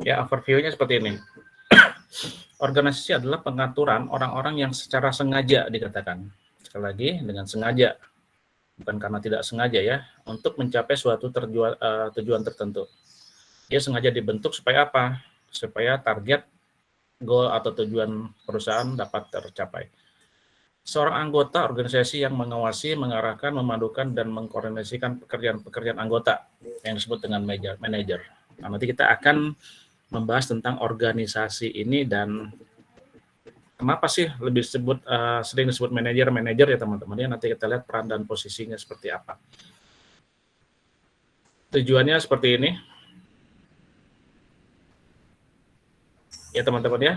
Ya, overview-nya seperti ini. Organisasi adalah pengaturan orang-orang yang secara sengaja dikatakan. Sekali lagi, dengan sengaja, bukan karena tidak sengaja ya, untuk mencapai suatu tujuan tertentu. Dia sengaja dibentuk supaya apa? Supaya target, goal atau tujuan perusahaan dapat tercapai. Seorang anggota organisasi yang mengawasi, mengarahkan, memadukan, dan mengkoordinasikan pekerjaan-pekerjaan anggota yang disebut dengan manager. Nah, nanti kita akan membahas tentang organisasi ini dan kenapa sih sering disebut manajer ya teman-teman ya. Nanti kita lihat peran dan posisinya seperti apa. Tujuannya seperti ini. Ya teman-teman ya.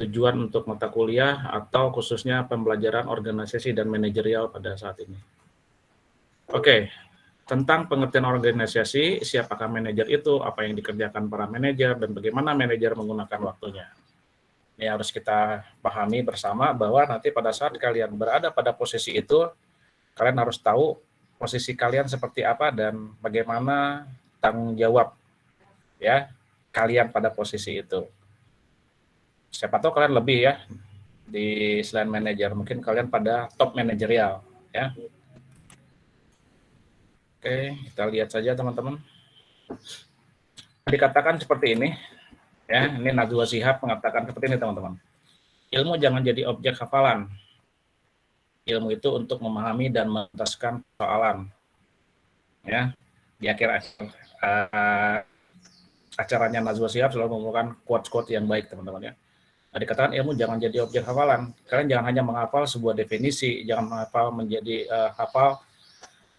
Tujuan untuk mata kuliah atau khususnya pembelajaran organisasi dan manajerial pada saat ini. Oke, tentang pengertian organisasi, siapakah manajer itu, apa yang dikerjakan para manajer, dan bagaimana manajer menggunakan waktunya. Ini harus kita pahami bersama bahwa nanti pada saat kalian berada pada posisi itu, kalian harus tahu posisi kalian seperti apa dan bagaimana tanggung jawab ya kalian pada posisi itu. Siapa tahu kalian lebih ya di selain manajer, mungkin kalian pada top manajerial ya. Oke, kita lihat saja teman-teman. Dikatakan seperti ini ya, ini Najwa Shihab mengatakan seperti ini teman-teman. Ilmu jangan jadi objek hafalan. Ilmu itu untuk memahami dan menuntaskan persoalan. Ya, di akhir acaranya Najwa Shihab selalu menggunakan quote-quote yang baik teman-teman ya. Nah, dikatakan ilmu jangan jadi objek hafalan. Kalian jangan hanya menghafal sebuah definisi, jangan hafal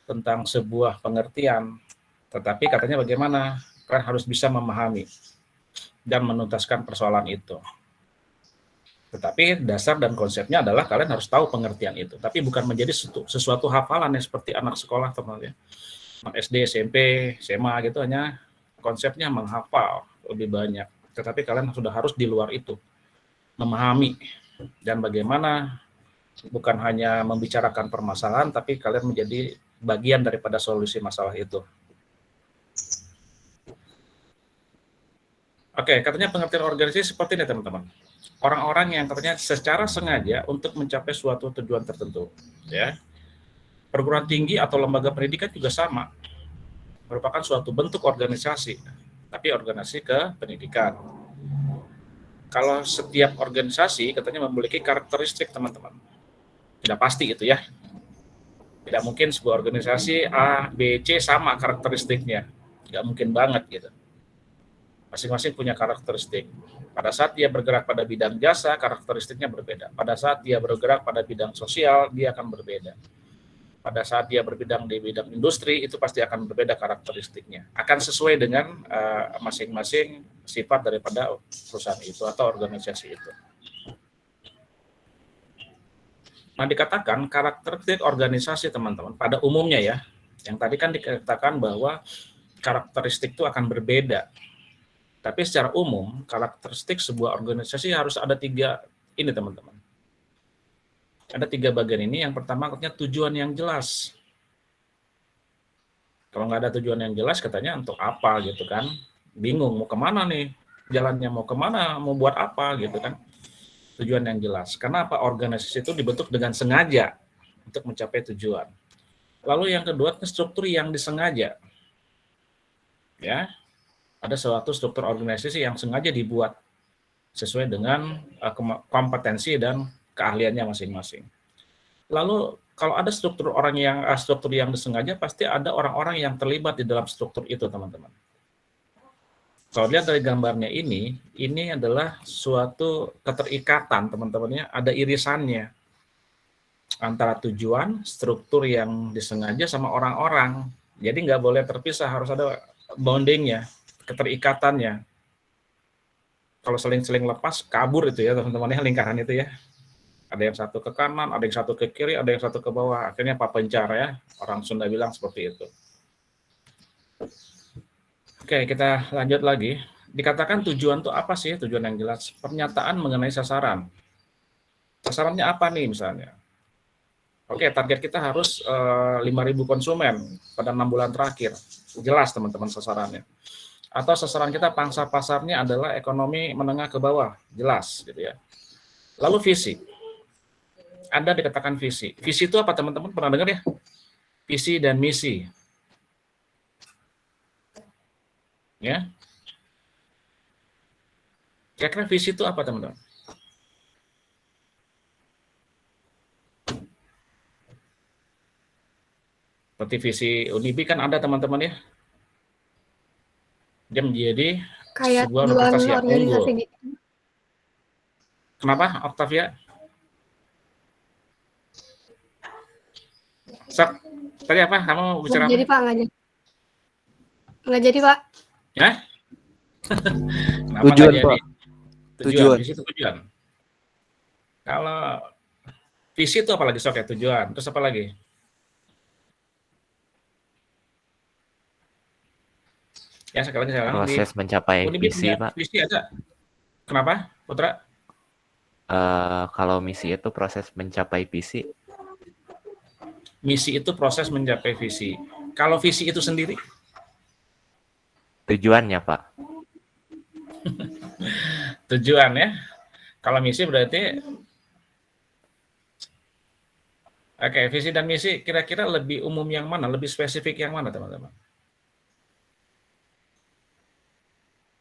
tentang sebuah pengertian, tetapi katanya bagaimana kalian harus bisa memahami dan menuntaskan persoalan itu. Tetapi dasar dan konsepnya adalah kalian harus tahu pengertian itu, tapi bukan menjadi sesuatu hafalan yang seperti anak sekolah teman-teman ya. Anak SD, SMP, SMA gitu hanya konsepnya menghafal lebih banyak, tetapi kalian sudah harus di luar itu memahami dan bagaimana bukan hanya membicarakan permasalahan, tapi kalian menjadi bagian daripada solusi masalah itu. Oke, katanya pengertian organisasi seperti ini teman-teman. Orang-orang yang katanya secara sengaja untuk mencapai suatu tujuan tertentu. Ya, perguruan tinggi atau lembaga pendidikan juga sama, merupakan suatu bentuk organisasi, tapi organisasi kependidikan. Kalau setiap organisasi katanya memiliki karakteristik teman-teman. Tidak pasti itu ya. Tidak mungkin sebuah organisasi A, B, C sama karakteristiknya. Tidak mungkin banget gitu. Masing-masing punya karakteristik. Pada saat dia bergerak pada bidang jasa, karakteristiknya berbeda. Pada saat dia bergerak pada bidang sosial, dia akan berbeda. Pada saat dia berbidang di bidang industri, itu pasti akan berbeda karakteristiknya. Akan sesuai dengan masing-masing sifat daripada perusahaan itu atau organisasi itu. Nah, dikatakan karakteristik organisasi teman-teman pada umumnya ya, yang tadi kan dikatakan bahwa karakteristik itu akan berbeda. Tapi secara umum, karakteristik sebuah organisasi harus ada 3 ini teman-teman. Ada 3 bagian ini. Yang pertama katanya tujuan yang jelas. Kalau nggak ada tujuan yang jelas katanya untuk apa gitu kan. Bingung mau kemana nih jalannya, mau kemana, mau buat apa gitu kan. Tujuan yang jelas. Kenapa organisasi itu dibentuk dengan sengaja untuk mencapai tujuan. Lalu yang kedua struktur yang disengaja. Ya, ada suatu struktur organisasi yang sengaja dibuat sesuai dengan kompetensi dan keahliannya masing-masing. Lalu kalau ada struktur yang disengaja, pasti ada orang-orang yang terlibat di dalam struktur itu, teman-teman. Kalau lihat dari gambarnya ini adalah suatu keterikatan, teman-temannya, ada irisannya antara tujuan, struktur yang disengaja sama orang-orang. Jadi nggak boleh terpisah, harus ada bondingnya, keterikatannya. Kalau seling-seling lepas, kabur itu ya teman-temannya, lingkaran itu ya. Ada yang satu ke kanan, ada yang satu ke kiri, ada yang satu ke bawah. Akhirnya papencar ya, orang Sunda bilang seperti itu. Oke, kita lanjut lagi. Dikatakan tujuan itu apa sih? Tujuan yang jelas. Pernyataan mengenai sasaran. Sasarannya apa nih misalnya? Oke, target kita harus 5.000 konsumen pada 6 bulan terakhir. Jelas teman-teman sasarannya. Atau sasaran kita pangsa pasarnya adalah ekonomi menengah ke bawah, jelas gitu ya. Lalu visi. Ada dikatakan visi. Visi itu apa teman-teman? Pernah dengar ya? Visi dan misi. Ya. Kira-kira visi itu apa teman-teman? Seperti visi Unibi kan ada teman-teman ya. Dia menjadi Kayak sebuah tujuan universitas yang organisasi unggul. gitu. Kenapa, Octavia? Sak, tadi apa? Kamu bicara Nggak apa? jadi Pak, nggak jadi Pak. Ya? Kenapa Tujuan, nggak jadi? Pak. Tujuan. Visi itu tujuan. Kalau visi itu apalagi sok ya, tujuan. Terus apa lagi? Ya sekali lagi sekarang Proses mencapai Unibi visi, punya Pak. visi ada. Kenapa, Putra? Kalau misi itu proses mencapai visi. Misi itu proses mencapai visi. Kalau visi itu sendiri? Tujuannya, Pak. Tujuan ya. Kalau misi berarti oke, visi dan misi kira-kira lebih umum yang mana, lebih spesifik yang mana, teman-teman?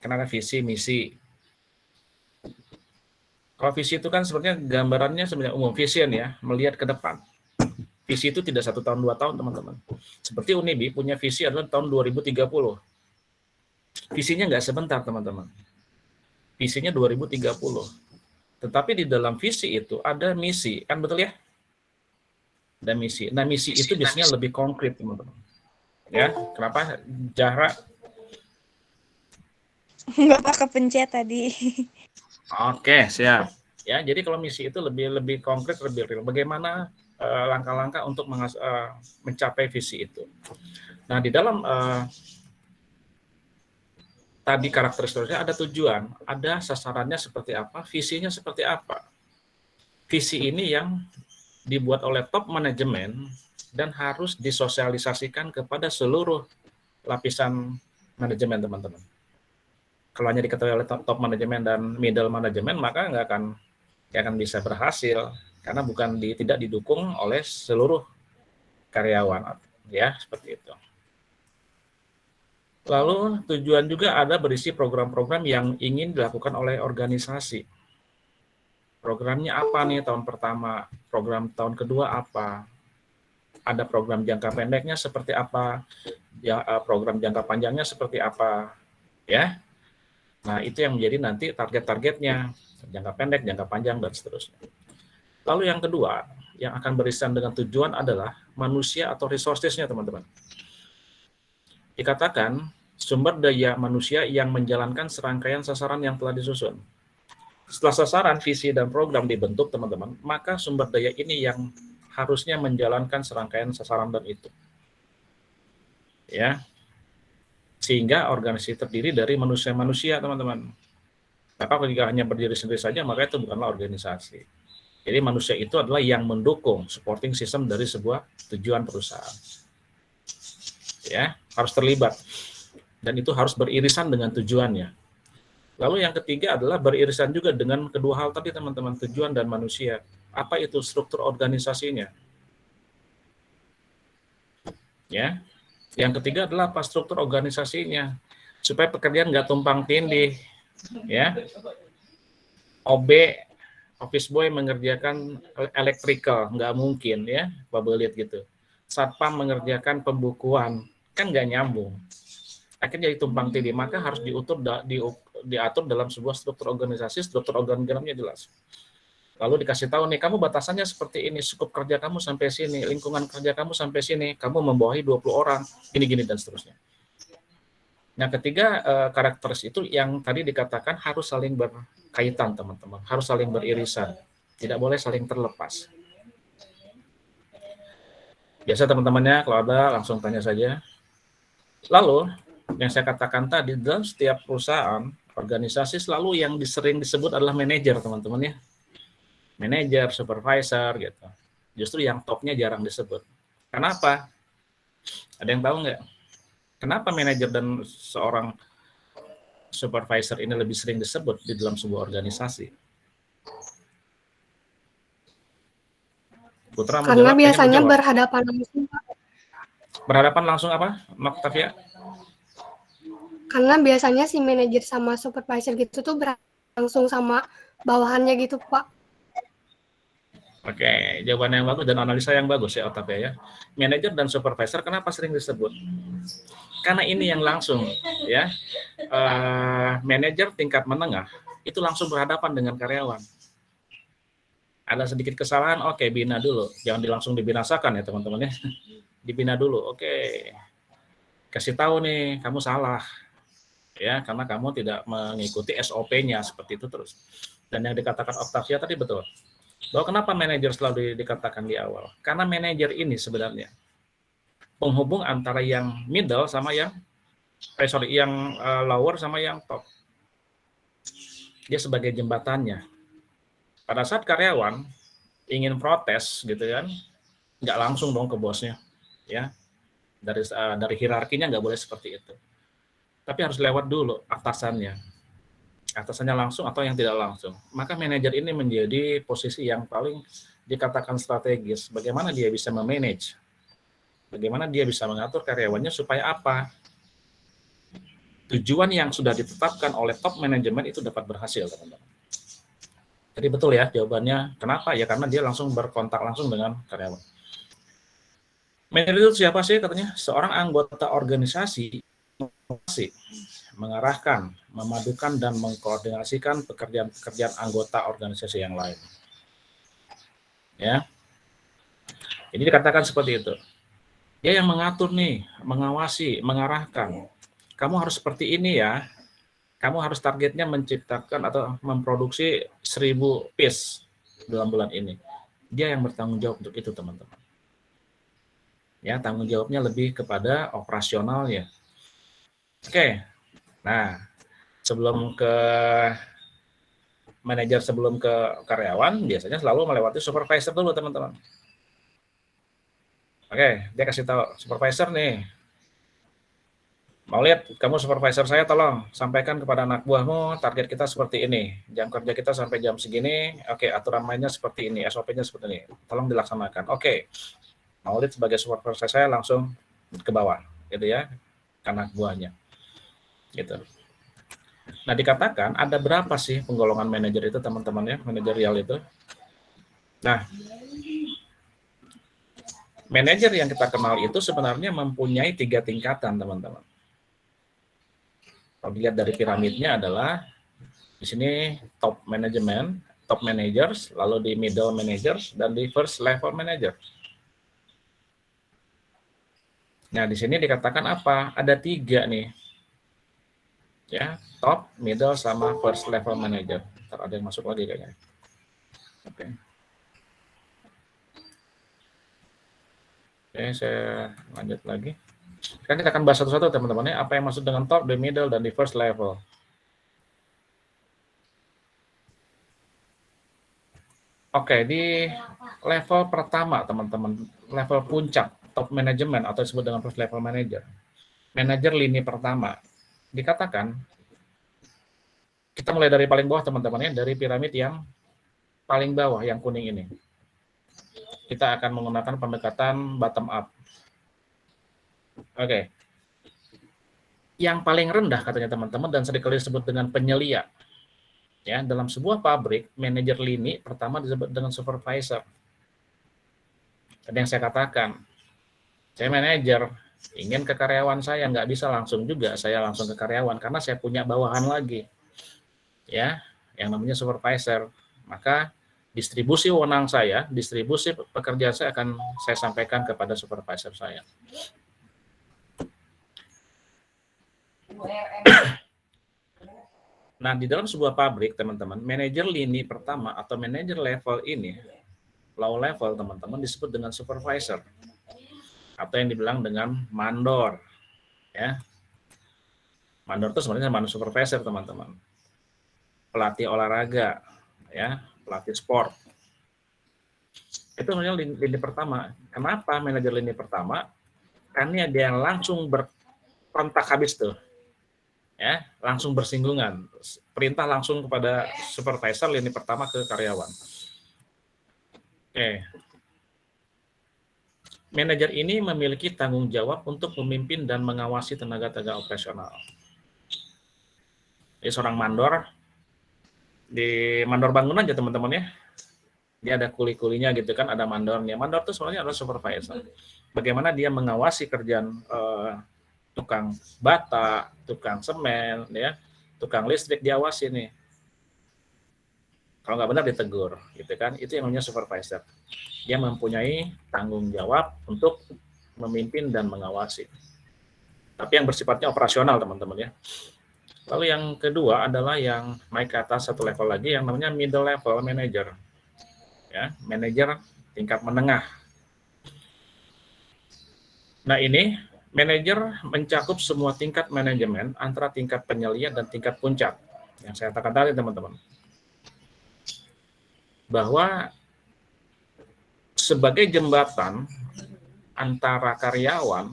Kenapa visi, misi? Kalau visi itu kan sebenarnya gambarannya sebenarnya umum, vision ya, melihat ke depan. Visi itu tidak 1 tahun, 2 tahun, teman-teman. Seperti Unibi punya visi adalah tahun 2030. Visinya nggak sebentar, teman-teman. Visinya 2030. Tetapi di dalam visi itu ada misi, kan betul ya? Ada misi. Nah, misi itu biasanya lebih konkret, teman-teman. Ya, kenapa? Jarak. Enggak, Pak, kepencet tadi. Oke, siap. Ya, jadi kalau misi itu lebih konkret, lebih real. Bagaimana langkah-langkah untuk mencapai visi itu. Nah, di dalam tadi karakteristiknya ada tujuan, ada sasarannya seperti apa, visinya seperti apa. Visi ini yang dibuat oleh top manajemen dan harus disosialisasikan kepada seluruh lapisan manajemen, teman-teman. Kalau hanya diketahui oleh top manajemen dan middle manajemen, maka nggak akan bisa berhasil karena tidak didukung oleh seluruh karyawan, ya seperti itu. Lalu tujuan juga ada berisi program-program yang ingin dilakukan oleh organisasi. Programnya apa nih tahun pertama, program tahun kedua apa, ada program jangka pendeknya seperti apa, ya, program jangka panjangnya seperti apa, ya. Nah, itu yang menjadi nanti target-targetnya, jangka pendek, jangka panjang, dan seterusnya. Lalu yang kedua, yang akan beririsan dengan tujuan adalah manusia atau resources-nya, teman-teman. Dikatakan sumber daya manusia yang menjalankan serangkaian sasaran yang telah disusun. Setelah sasaran, visi, dan program dibentuk, teman-teman, maka sumber daya ini yang harusnya menjalankan serangkaian sasaran dan itu. Ya, sehingga organisasi terdiri dari manusia-manusia, teman-teman. Maka jika hanya berdiri sendiri saja, maka itu bukanlah organisasi. Jadi manusia itu adalah yang mendukung supporting system dari sebuah tujuan perusahaan. Ya, harus terlibat. Dan itu harus beririsan dengan tujuannya. Lalu yang ketiga adalah beririsan juga dengan kedua hal tadi, teman-teman, tujuan dan manusia. Apa itu struktur organisasinya? Ya. Yang ketiga adalah apa struktur organisasinya, supaya pekerjaan nggak tumpang tindih, ya. OB, office boy mengerjakan electrical, nggak mungkin, ya, babelit gitu. Satpam mengerjakan pembukuan, kan nggak nyambung. Akhirnya jadi tumpang tindih, maka harus diatur dalam sebuah struktur organisasi, struktur organigramnya jelas. Lalu dikasih tahu nih, kamu batasannya seperti ini, skup kerja kamu sampai sini, lingkungan kerja kamu sampai sini, kamu membawahi 20 orang, gini-gini dan seterusnya. Nah, ketiga karakteristik itu yang tadi dikatakan harus saling berkaitan, teman-teman, harus saling beririsan, tidak boleh saling terlepas. Biasa teman-temannya, kalau ada langsung tanya saja. Lalu, yang saya katakan tadi, dalam setiap perusahaan, organisasi selalu yang sering disebut adalah manajer, teman-teman ya. Manajer, supervisor, gitu. Justru yang topnya jarang disebut. Kenapa? Ada yang tahu nggak? Kenapa manajer dan seorang supervisor ini lebih sering disebut di dalam sebuah organisasi? Putra mau Karena jawab? Kayaknya mau biasanya jawab. berhadapan langsung, Pak. Berhadapan langsung apa, Maktavia? Karena biasanya si manajer sama supervisor gitu tuh langsung sama bawahannya gitu, Pak. Oke, jawaban yang bagus dan analisa yang bagus ya, Octavia ya. Manajer dan supervisor kenapa sering disebut? Karena ini yang langsung ya. Manajer tingkat menengah itu langsung berhadapan dengan karyawan. Ada sedikit kesalahan, oke, bina dulu. Jangan langsung dibinasakan ya teman-teman ya. Dibina dulu, oke. Kasih tahu nih, kamu salah. Ya, karena kamu tidak mengikuti SOP-nya seperti itu terus. Dan yang dikatakan Octavia tadi betul. Bahwa kenapa manajer selalu dikatakan di awal? Karena manajer ini sebenarnya penghubung antara yang middle sama yang lower sama yang top. Dia sebagai jembatannya. Pada saat karyawan ingin protes gitu kan, nggak langsung dong ke bosnya, ya. Dari hierarkinya nggak boleh seperti itu. Tapi harus lewat dulu atasannya langsung atau yang tidak langsung. Maka manajer ini menjadi posisi yang paling dikatakan strategis. Bagaimana dia bisa memanage? Bagaimana dia bisa mengatur karyawannya supaya apa? Tujuan yang sudah ditetapkan oleh top manajemen itu dapat berhasil, teman-teman. Jadi betul ya jawabannya. Kenapa? Ya karena dia langsung berkontak langsung dengan karyawan. Manajer itu siapa sih katanya? Seorang anggota organisasi mengarahkan, memadukan, dan mengkoordinasikan pekerjaan-pekerjaan anggota organisasi yang lain. Ya, jadi dikatakan seperti itu. Dia yang mengatur nih, mengawasi, mengarahkan. Kamu harus seperti ini ya. Kamu harus targetnya menciptakan atau memproduksi 1000 piece dalam bulan ini. Dia yang bertanggung jawab untuk itu, teman-teman. Ya, tanggung jawabnya lebih kepada operasionalnya. Oke. Nah, sebelum ke manajer, sebelum ke karyawan, biasanya selalu melewati supervisor dulu, teman-teman. Oke, dia kasih tahu, supervisor nih, mau lihat kamu supervisor saya, tolong sampaikan kepada anak buahmu target kita seperti ini, jam kerja kita sampai jam segini, oke, aturan mainnya seperti ini, SOP-nya seperti ini, tolong dilaksanakan. Oke, mau lihat sebagai supervisor saya langsung ke bawah, gitu ya, ke anak buahnya, gitu. Nah, dikatakan ada berapa sih penggolongan manajer itu, teman-teman ya, manajerial itu. Nah, manajer yang kita kenal itu sebenarnya mempunyai 3 tingkatan, teman-teman. Kalau dilihat dari piramidnya adalah di sini top management, top managers, lalu di middle managers, dan di first level manager. Nah, di sini dikatakan apa? Ada 3 nih. Ya, top, middle, sama first level manager. Ntar ada yang masuk lagi kayaknya. Oke. Oke, saya lanjut lagi. Sekarang kita akan bahas satu-satu, teman-teman ya. Apa yang maksud dengan top, the middle, dan the first level. Oke, di level pertama, teman-teman, level puncak, top management atau disebut dengan first level manager. Manajer lini pertama. Dikatakan, kita mulai dari paling bawah, teman-teman ya, dari piramid yang paling bawah, yang kuning ini. Kita akan menggunakan pendekatan bottom up. Oke. Yang paling rendah katanya teman-teman dan seringkali disebut dengan penyelia. Ya, dalam sebuah pabrik, manajer lini pertama disebut dengan supervisor. Tadi yang saya katakan, saya manajer, ingin ke karyawan saya, nggak bisa langsung juga saya langsung ke karyawan karena saya punya bawahan lagi. Ya, yang namanya supervisor. Maka distribusi wewenang saya, distribusi pekerjaan saya akan saya sampaikan kepada supervisor saya. Nah, di dalam sebuah pabrik, teman-teman, manajer lini pertama atau manajer level ini, low level, teman-teman, disebut dengan supervisor. Atau yang dibilang dengan mandor. Ya. Mandor itu sebenarnya mandor supervisor, teman-teman. Pelatih olahraga, ya, pelatih sport. Itu sebenarnya lini pertama. Kenapa manajer lini pertama? Karena dia langsung berkontak habis tuh Ya, langsung bersinggungan. Perintah langsung kepada supervisor lini pertama ke karyawan. Oke. Manajer ini memiliki tanggung jawab untuk memimpin dan mengawasi tenaga-tenaga operasional. Jadi seorang mandor, di mandor bangunan aja teman-teman ya, dia ada kuli-kulinya gitu kan, ada mandornya. Mandor itu sebenarnya adalah supervisor. Bagaimana dia mengawasi kerjaan tukang bata, tukang semen, ya, tukang listrik diawasi nih. Kalau nggak benar ditegur, gitu kan? Itu yang namanya supervisor. Dia mempunyai tanggung jawab untuk memimpin dan mengawasi. Tapi yang bersifatnya operasional, teman-teman ya. Lalu yang kedua adalah yang naik ke atas satu level lagi, yang namanya middle level manager. Ya, manajer tingkat menengah. Nah ini, manajer mencakup semua tingkat manajemen antara tingkat penyelian dan tingkat puncak. Yang saya katakan tadi, teman-teman. Bahwa sebagai jembatan antara karyawan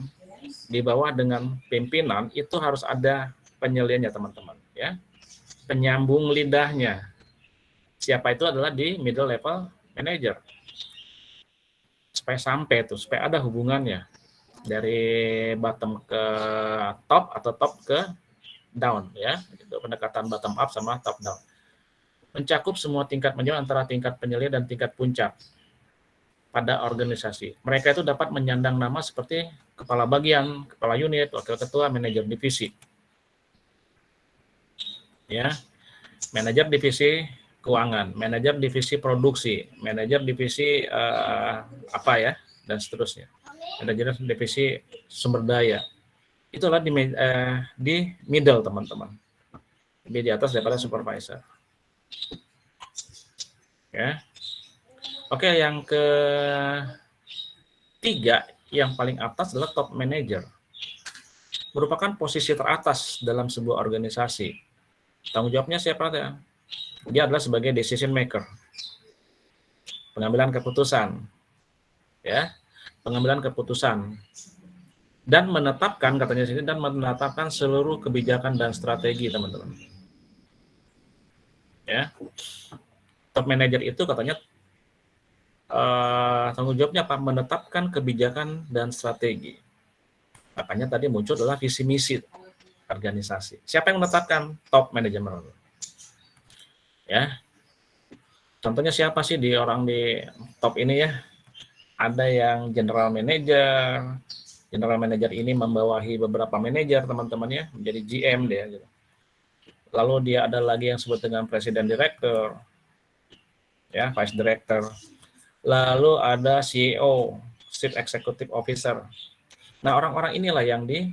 di bawah dengan pimpinan itu harus ada penyeliannya, teman-teman, ya. Penyambung lidahnya. Siapa itu adalah di middle level manager. Supaya sampai itu, supaya ada hubungannya dari bottom ke top atau top ke down, ya. Itu pendekatan bottom up sama top down. Mencakup semua tingkat manajemen antara tingkat penyelian dan tingkat puncak pada organisasi. Mereka itu dapat menyandang nama seperti kepala bagian, kepala unit, wakil ketua, manajer divisi. Ya, manajer divisi keuangan, manajer divisi produksi, manajer divisi apa ya, dan seterusnya. Manajer divisi sumber daya. Itulah di middle, teman-teman. Di atas daripada supervisor. Ya. Oke, yang ketiga, yang paling atas adalah top manager. Merupakan posisi teratas dalam sebuah organisasi. Tanggung jawabnya siapa? Dia adalah sebagai decision maker. Pengambilan keputusan. Ya, pengambilan keputusan. Dan menetapkan, katanya sini, dan menetapkan seluruh kebijakan dan strategi, teman-teman. Ya. Top manager itu katanya tanggung jawabnya apa? Menetapkan kebijakan dan strategi. Makanya tadi muncul adalah visi misi organisasi. Siapa yang menetapkan? Top manajemen. Ya. Contohnya siapa sih di orang di top ini ya? Ada yang general manager. General manager ini membawahi beberapa manajer, teman-teman ya, menjadi GM dia gitu. Lalu dia ada lagi yang disebut dengan presiden direktur. Ya, vice director. Lalu ada CEO, chief executive officer. Nah, orang-orang inilah yang di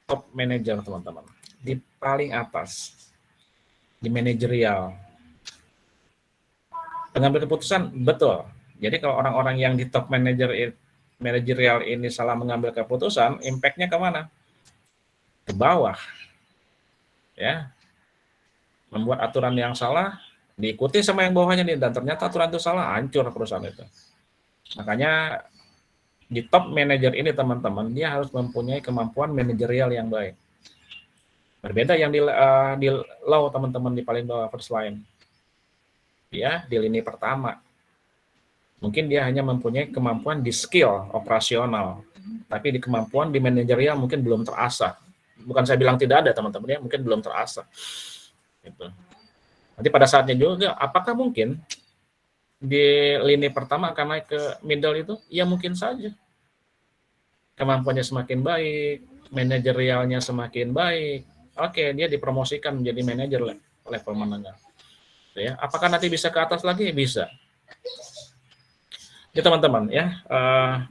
top manager, teman-teman. Di paling atas. Di manajerial. Pengambil keputusan, betul. Jadi kalau orang-orang yang di top manajerial ini salah mengambil keputusan, impact-nya kemana? Ke bawah. Ya. Membuat aturan yang salah, diikuti sama yang bawahnya nih, dan ternyata aturan itu salah, hancur perusahaan itu. Makanya di top manager ini, teman-teman, dia harus mempunyai kemampuan manajerial yang baik. Berbeda yang di low, teman-teman, di paling bawah first line. Ya, di lini pertama. Mungkin dia hanya mempunyai kemampuan di skill operasional, tapi di kemampuan di manajerial mungkin belum terasa. Bukan saya bilang tidak ada, teman-teman, ya, mungkin belum terasa. Gitu. Nanti pada saatnya juga, apakah mungkin di lini pertama akan naik ke middle itu? Ya mungkin saja. Kemampuannya semakin baik, manajerialnya semakin baik. Oke, dia dipromosikan menjadi manajer level menengah. Ya, apakah nanti bisa ke atas lagi? Bisa. Ya teman-teman ya,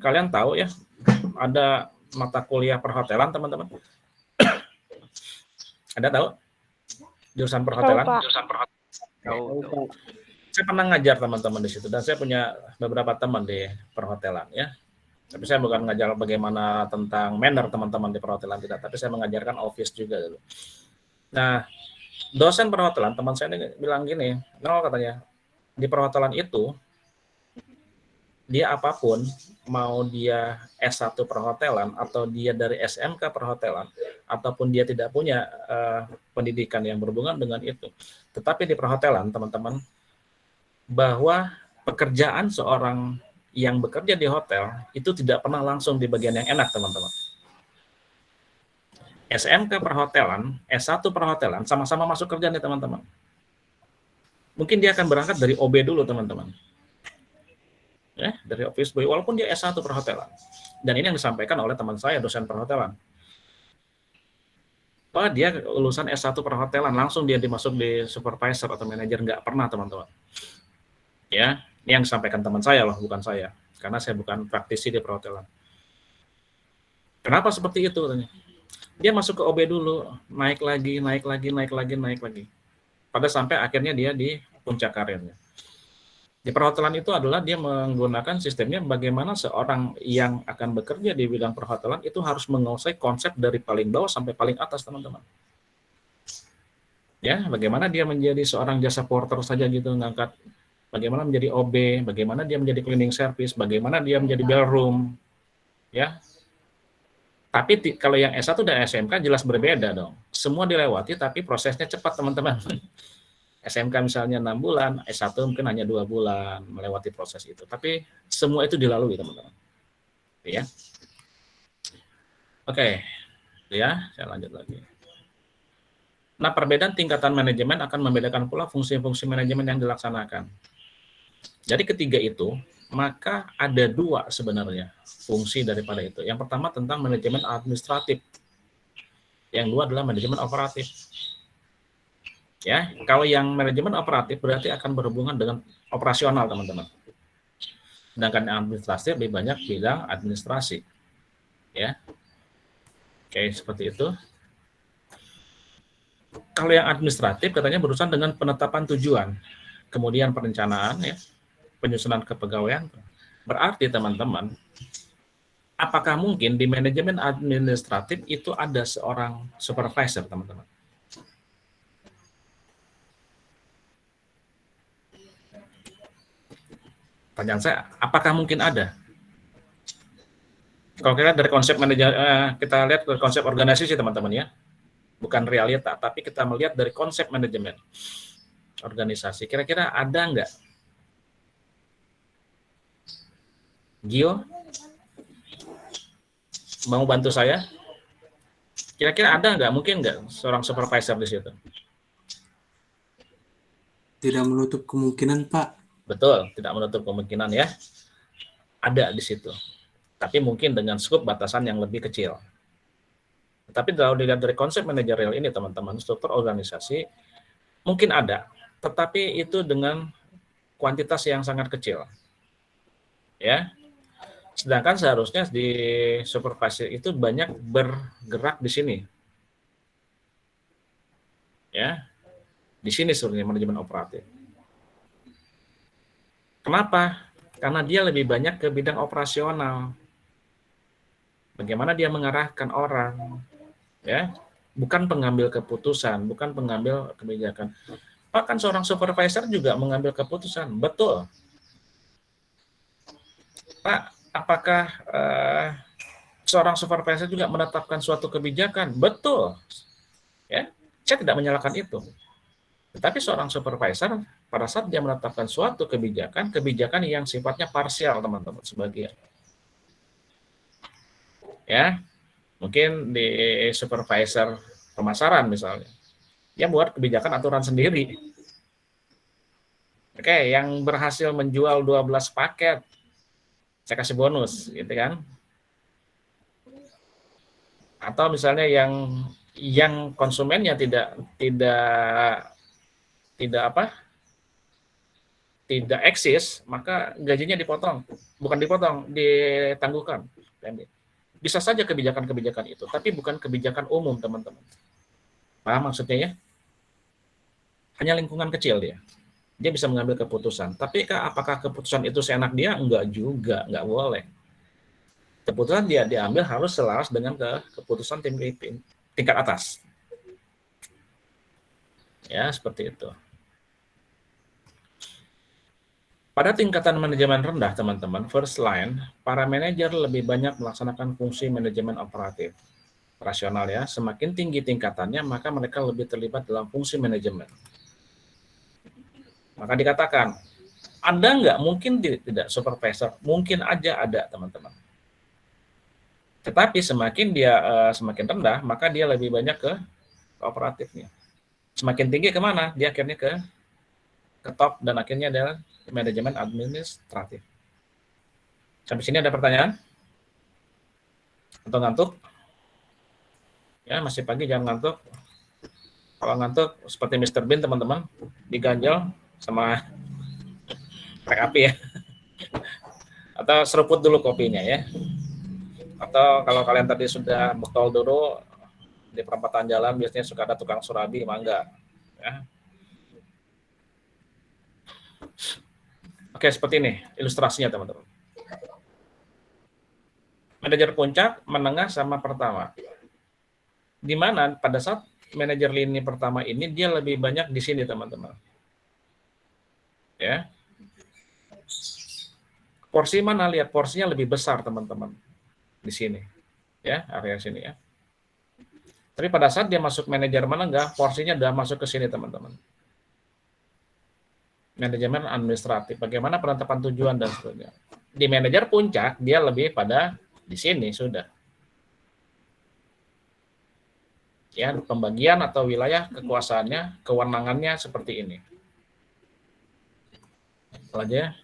kalian tahu ya, ada mata kuliah perhotelan, teman-teman. Ada tahu? Jurusan perhotelan? Tahu. Saya pernah ngajar teman-teman di situ, dan saya punya beberapa teman di perhotelan ya. Tapi saya bukan ngajar bagaimana tentang manner teman-teman di perhotelan, tidak. Tapi saya mengajarkan office juga. Gitu. Nah, dosen perhotelan, teman saya ini bilang gini, katanya, di perhotelan itu dia apapun, mau dia S1 perhotelan atau dia dari SMK perhotelan ataupun dia tidak punya pendidikan yang berhubungan dengan itu. Tetapi di perhotelan, teman-teman, bahwa pekerjaan seorang yang bekerja di hotel itu tidak pernah langsung di bagian yang enak, teman-teman. SMK perhotelan, S1 perhotelan, sama-sama masuk kerja nih, teman-teman. Mungkin dia akan berangkat dari OB dulu, teman-teman. Ya, dari office boy, walaupun dia S1 perhotelan. Dan ini yang disampaikan oleh teman saya, dosen perhotelan. Pak, dia lulusan S1 perhotelan, langsung dia dimasuk di supervisor atau manajer, nggak pernah, teman-teman. Ya, ini yang disampaikan teman saya loh, bukan saya. Karena saya bukan praktisi di perhotelan. Kenapa seperti itu? Dia masuk ke OB dulu, naik lagi. Pada sampai akhirnya dia di puncak karirnya. Di perhotelan itu adalah dia menggunakan sistemnya bagaimana seorang yang akan bekerja di bidang perhotelan itu harus menguasai konsep dari paling bawah sampai paling atas, teman-teman. Ya, bagaimana dia menjadi seorang jasa porter saja gitu, ngangkat, bagaimana menjadi OB, bagaimana dia menjadi cleaning service, bagaimana dia menjadi bellroom, ya. Tapi kalau yang S1 dan SMK jelas berbeda dong. Semua dilewati tapi prosesnya cepat, teman-teman. SMK misalnya 6 bulan, S1 mungkin hanya 2 bulan melewati proses itu. Tapi semua itu dilalui, teman-teman. Ya. Oke. Ya, saya lanjut lagi. Nah, perbedaan tingkatan manajemen akan membedakan pula fungsi-fungsi manajemen yang dilaksanakan. Jadi ketiga itu, maka ada dua sebenarnya fungsi daripada itu. Yang pertama tentang manajemen administratif. Yang dua adalah manajemen operatif. Ya, kalau yang manajemen operatif berarti akan berhubungan dengan operasional, teman-teman. Sedangkan yang administratif lebih banyak bidang administrasi. Ya. Oke, seperti itu. Kalau yang administratif katanya berurusan dengan penetapan tujuan, kemudian perencanaan, ya, penyusunan kepegawaian. Berarti, teman-teman, apakah mungkin di manajemen administratif itu ada seorang supervisor, teman-teman? Pertanyaan saya, apakah mungkin ada? Kalau kita dari konsep manajer, kita lihat dari konsep organisasi, teman-teman, ya, bukan realita, tapi kita melihat dari konsep manajemen organisasi. Kira-kira ada nggak? Gio, mau bantu saya? Kira-kira ada nggak? Mungkin nggak seorang supervisor di situ? Tidak menutup kemungkinan, Pak. Betul, tidak menutup kemungkinan, ya. Ada di situ. Tapi mungkin dengan skop batasan yang lebih kecil. Tapi kalau dilihat dari konsep manajerial ini, teman-teman, struktur organisasi mungkin ada, tetapi itu dengan kuantitas yang sangat kecil. Ya. Sedangkan seharusnya di supervisor itu banyak bergerak di sini. Ya. Di sini sebenarnya manajemen operatif. Kenapa? Karena dia lebih banyak ke bidang operasional. Bagaimana dia mengarahkan orang, ya, bukan pengambil keputusan, bukan pengambil kebijakan. Pak, kan seorang supervisor juga mengambil keputusan, betul. Pak, apakah seorang supervisor juga menetapkan suatu kebijakan? Betul. Ya, saya tidak menyalahkan itu. Tetapi seorang supervisor pada saat dia menetapkan suatu kebijakan yang sifatnya parsial, teman-teman, sebagian. Ya, mungkin di supervisor pemasaran misalnya, dia buat kebijakan aturan sendiri. Oke, yang berhasil menjual 12 paket, saya kasih bonus, gitu kan? Atau misalnya yang konsumennya tidak eksis, maka gajinya dipotong, bukan dipotong, ditangguhkan. Bisa saja kebijakan-kebijakan itu, tapi bukan kebijakan umum, teman-teman. Paham maksudnya, ya? Hanya lingkungan kecil dia bisa mengambil keputusan. Tapi apakah keputusan itu seenak dia? Enggak juga, enggak boleh. Keputusan dia diambil harus selaras dengan keputusan tingkat atas. Ya, seperti itu. Pada tingkatan manajemen rendah, teman-teman, first line, para manajer lebih banyak melaksanakan fungsi manajemen operatif. Rasional ya, semakin tinggi tingkatannya, maka mereka lebih terlibat dalam fungsi manajemen. Maka dikatakan, ada nggak? Mungkin tidak supervisor, mungkin aja ada, teman-teman. Tetapi semakin dia semakin rendah, maka dia lebih banyak ke operatifnya. Semakin tinggi kemana? Dia akhirnya ke top dan akhirnya adalah manajemen administratif. Sampai sini ada pertanyaan? Atau ngantuk? Ya, masih pagi, jangan ngantuk. Kalau ngantuk, seperti Mr. Bean, teman-teman, diganjel sama korek api ya. Atau seruput dulu kopinya ya. Atau kalau kalian tadi sudah bekal dulu, di perempatan jalan biasanya suka ada tukang surabi, mangga. Ya. Oke, seperti ini ilustrasinya, teman-teman. Manajer puncak, menengah, sama pertama. Di mana pada saat manajer lini pertama ini, dia lebih banyak di sini, teman-teman. Ya. Porsi mana? Lihat, porsinya lebih besar, teman-teman. Di sini. Ya, area sini ya. Tapi pada saat dia masuk manajer menengah, porsinya udah masuk ke sini, teman-teman. Manajemen administratif, bagaimana penetapan tujuan dan sebagainya. Di manajer puncak, dia lebih pada di sini sudah. Ya, pembagian atau wilayah kekuasaannya, kewenangannya seperti ini. Aja.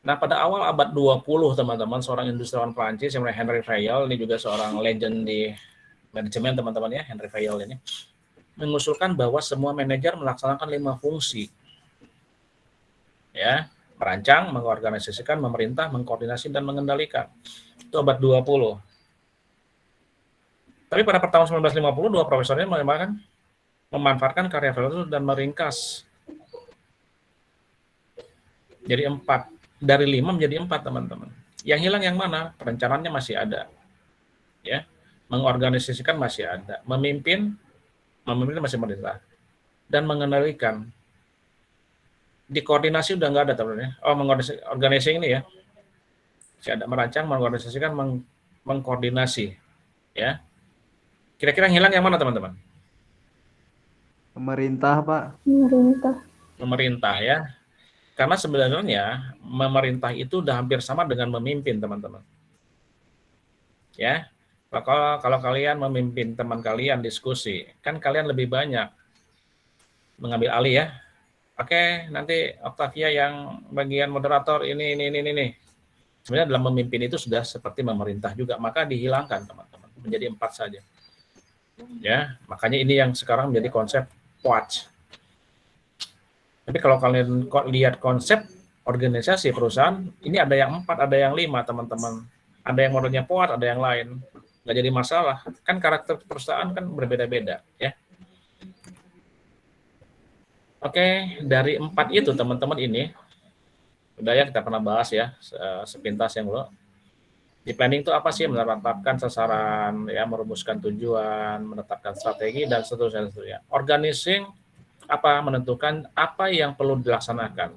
Nah, pada awal abad 20, teman-teman, seorang industriawan Prancis yang namanya Henri Fayol, ini juga seorang legend di manajemen, teman-teman ya, Henri Fayol ini, mengusulkan bahwa semua manajer melaksanakan 5 fungsi. Ya, merancang, mengorganisasikan, memerintah, mengkoordinasi, dan mengendalikan. Itu abad 20. Tapi pada tahun 1950, dua profesornya memanfaatkan karya Fayol dan meringkas. Jadi 4. Dari 5 menjadi 4, teman-teman. Yang hilang yang mana? Perencanaannya masih ada. Ya. Mengorganisasikan masih ada. Memimpin masih merintah. Dan mengendalikan. Di koordinasi udah nggak ada, teman-teman. Oh, mengorganisasi ini ya. Masih ada merancang, mengorganisasikan, mengkoordinasi. Ya. Kira-kira yang hilang yang mana, teman-teman? Pemerintah, Pak. Pemerintah ya. Karena sebenarnya memerintah itu udah hampir sama dengan memimpin, teman-teman. Ya. Kalau kalian memimpin teman kalian diskusi, kan kalian lebih banyak mengambil alih ya. Oke, nanti Octavia yang bagian moderator ini. Sebenarnya dalam memimpin itu sudah seperti memerintah juga, maka dihilangkan, teman-teman. Menjadi 4 saja. Ya, makanya ini yang sekarang menjadi konsep POAC. Tapi kalau kalian lihat konsep organisasi perusahaan, ini ada yang 4, ada yang 5, teman-teman. Ada yang modelnya POAC, ada yang lain. Nggak jadi masalah. Kan karakter perusahaan kan berbeda-beda, ya. Oke, dari 4 itu, teman-teman, ini udah ya kita pernah bahas ya sepintas yang dulu. Di planning itu apa sih? Menetapkan sasaran, ya, merumuskan tujuan, menetapkan strategi, dan seterusnya. Organizing apa? Menentukan apa yang perlu dilaksanakan.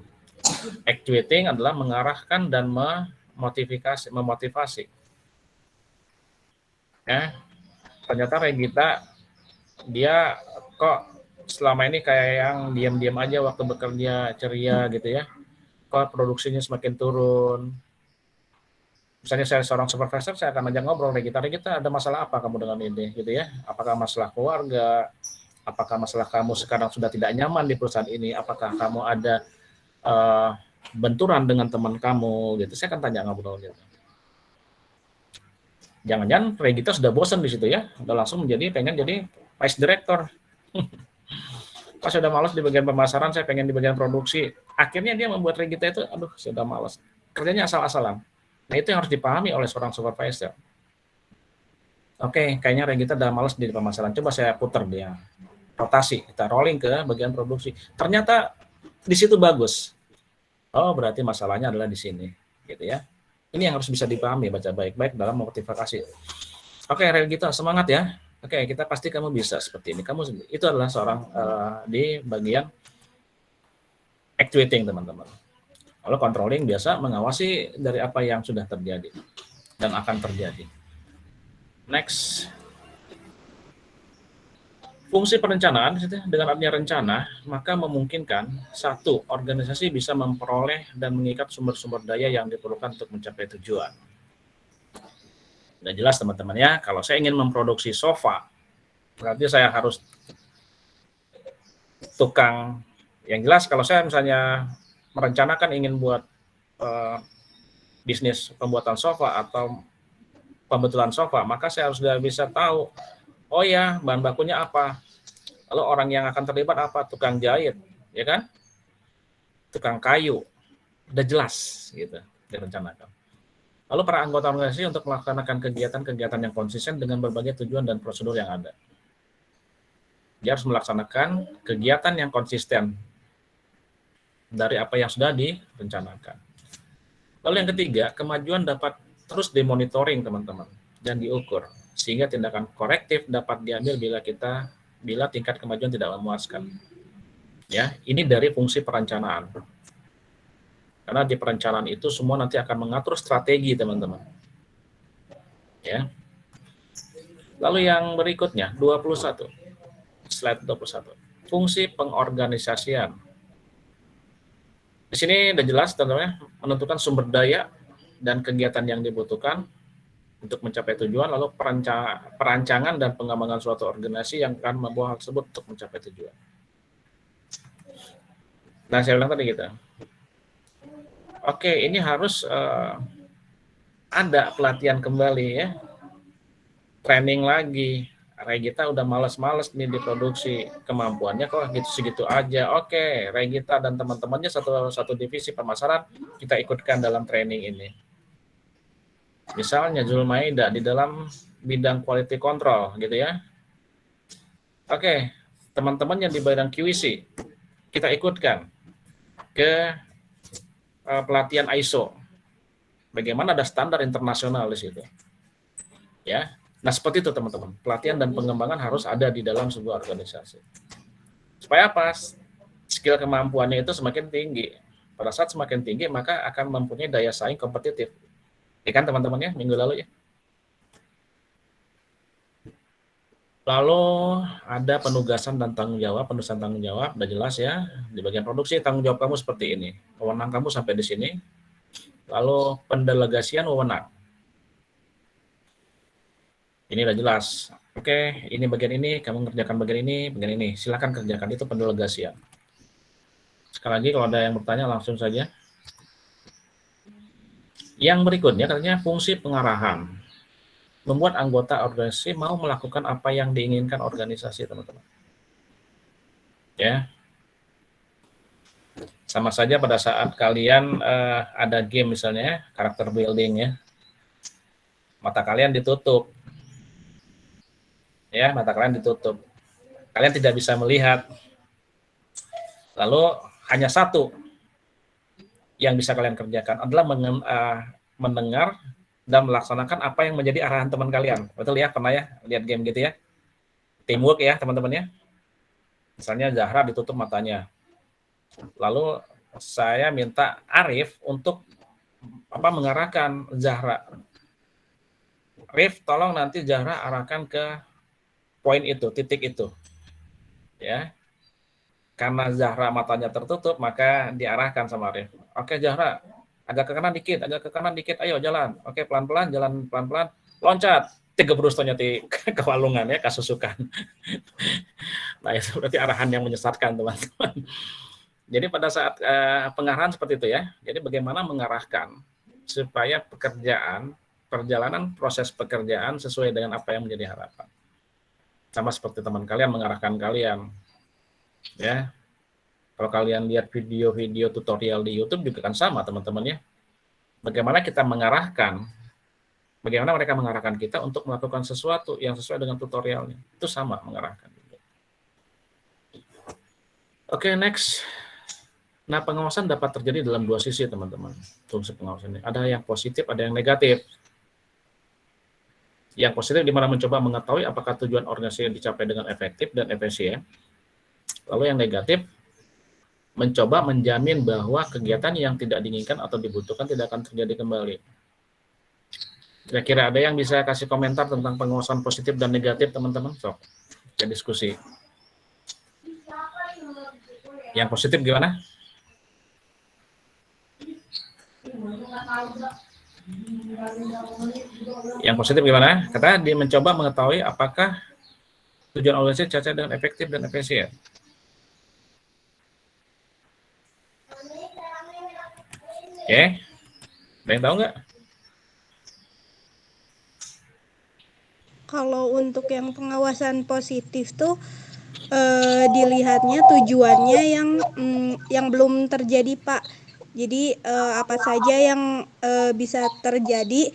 Actuating adalah mengarahkan dan memotivasi. Ya, ternyata Regita dia kok selama ini kayak yang diam-diam aja waktu bekerja, ceria gitu ya. Kok produksinya semakin turun. Misalnya saya seorang supervisor, saya akan ajak ngobrol, Regita, ada masalah apa kamu dengan ini gitu ya? Apakah masalah keluarga? Apakah masalah kamu sekarang sudah tidak nyaman di perusahaan ini? Apakah kamu ada benturan dengan teman kamu gitu? Saya akan tanya ngobrol gitu. Jangan-jangan Regita sudah bosan di situ ya, udah langsung pengen jadi vice director. Pas sudah malas di bagian pemasaran, saya pengen di bagian produksi. Akhirnya dia membuat Regita itu, aduh, sudah malas. Kerjanya asal-asalan. Nah, itu yang harus dipahami oleh seorang supervisor. Oke, kayaknya Regita udah malas di pemasaran. Coba saya putar dia. Rotasi, kita rolling ke bagian produksi. Ternyata di situ bagus. Oh, berarti masalahnya adalah di sini, gitu ya. Ini yang harus bisa dipahami, baca baik-baik dalam motivasi. Oke, Regita, semangat ya. Oke, kita pasti kamu bisa seperti ini. Kamu itu adalah seorang di bagian actuating, teman-teman. Lalu controlling biasa mengawasi dari apa yang sudah terjadi dan akan terjadi. Next. Fungsi perencanaan dengan adanya rencana, maka memungkinkan satu, organisasi bisa memperoleh dan mengikat sumber-sumber daya yang diperlukan untuk mencapai tujuan. Udah jelas teman-teman ya, kalau saya ingin memproduksi sofa, berarti saya harus tukang, yang jelas kalau saya misalnya merencanakan ingin buat bisnis pembuatan sofa atau pembetulan sofa, maka saya harus sudah bisa tahu, oh ya, bahan bakunya apa, lalu orang yang akan terlibat apa, tukang jahit, ya kan, tukang kayu, udah jelas gitu, direncanakan. Lalu para anggota organisasi untuk melaksanakan kegiatan-kegiatan yang konsisten dengan berbagai tujuan dan prosedur yang ada. Dia harus melaksanakan kegiatan yang konsisten dari apa yang sudah direncanakan. Lalu yang ketiga, kemajuan dapat terus dimonitoring teman-teman dan diukur sehingga tindakan korektif dapat diambil bila tingkat kemajuan tidak memuaskan. Ya, ini dari fungsi perencanaan. Karena di perencanaan itu semua nanti akan mengatur strategi teman-teman. Ya. Lalu yang berikutnya 21. Slide 21. Fungsi pengorganisasian. Di sini udah jelas teman-teman, menentukan sumber daya dan kegiatan yang dibutuhkan untuk mencapai tujuan, lalu perancangan dan pengembangan suatu organisasi yang akan membawa hal tersebut untuk mencapai tujuan. Nah, saya bilang tadi gitu. Oke, ini harus ada pelatihan kembali ya, training lagi. Regita udah males-males nih diproduksi, kemampuannya kok gitu-segitu aja. Oke, Regita dan teman-temannya satu divisi pemasaran kita ikutkan dalam training ini. Misalnya Zulmaida di dalam bidang quality control gitu ya. Oke, teman-teman yang di bidang QC kita ikutkan ke pelatihan ISO. Bagaimana ada standar internasional di situ. Ya. Nah, seperti itu teman-teman. Pelatihan dan pengembangan harus ada di dalam sebuah organisasi. Supaya apa? Skill kemampuannya itu semakin tinggi. Pada saat semakin tinggi, maka akan mempunyai daya saing kompetitif. Ya kan teman-teman ya, minggu lalu ya. Lalu ada penugasan dan tanggung jawab, penugasan tanggung jawab, udah jelas ya. Di bagian produksi, tanggung jawab kamu seperti ini. Wewenang kamu sampai di sini. Lalu pendelegasian wewenang. Ini udah jelas. Oke, ini bagian ini, kamu ngerjakan bagian ini. Silakan kerjakan, itu pendelegasian. Sekali lagi kalau ada yang bertanya langsung saja. Yang berikutnya katanya fungsi pengarahan. Membuat anggota organisasi mau melakukan apa yang diinginkan organisasi, teman-teman. Ya. Sama saja pada saat kalian ada game misalnya, karakter building ya. Mata kalian ditutup. Ya, mata kalian ditutup. Kalian tidak bisa melihat. Lalu hanya satu yang bisa kalian kerjakan adalah mendengar dan melaksanakan apa yang menjadi arahan teman kalian. Betul ya, pernah ya lihat game gitu ya? Teamwork ya teman-teman ya. Misalnya Zahra ditutup matanya. Lalu saya minta Arif untuk mengarahkan Zahra. Arif, tolong nanti Zahra arahkan ke poin itu, titik itu. Ya. Karena Zahra matanya tertutup, maka diarahkan sama Arif. Oke Zahra, agak ke kanan dikit, ayo jalan. Oke, pelan-pelan, jalan pelan-pelan, loncat. Tiga berustonya ke walungan ya, kasusukan. Nah, itu berarti arahan yang menyesatkan, teman-teman. Jadi pada saat pengarahan seperti itu ya. Jadi bagaimana mengarahkan supaya perjalanan proses pekerjaan sesuai dengan apa yang menjadi harapan. Sama seperti teman kalian mengarahkan kalian. Ya. Kalau kalian lihat video-video tutorial di YouTube juga kan sama, teman-teman ya. Bagaimana kita bagaimana mereka mengarahkan kita untuk melakukan sesuatu yang sesuai dengan tutorialnya. Itu sama mengarahkan. Oke, next. Nah, pengawasan dapat terjadi dalam dua sisi, teman-teman. Fungsi pengawasan ini. Ada yang positif, ada yang negatif. Yang positif di mana mencoba mengetahui apakah tujuan organisasi dicapai dengan efektif dan efisien. Lalu yang negatif mencoba menjamin bahwa kegiatan yang tidak diinginkan atau dibutuhkan tidak akan terjadi kembali. Kira-kira ada yang bisa kasih komentar tentang pengawasan positif dan negatif, teman-teman? Sok, kita diskusi. Yang positif gimana? Yang positif gimana? Kata dia mencoba mengetahui apakah tujuan organisasi cacat dengan efektif dan efisien. Oke, ada yang tahu nggak? Kalau untuk yang pengawasan positif tuh dilihatnya tujuannya yang belum terjadi, Pak. Jadi apa saja yang bisa terjadi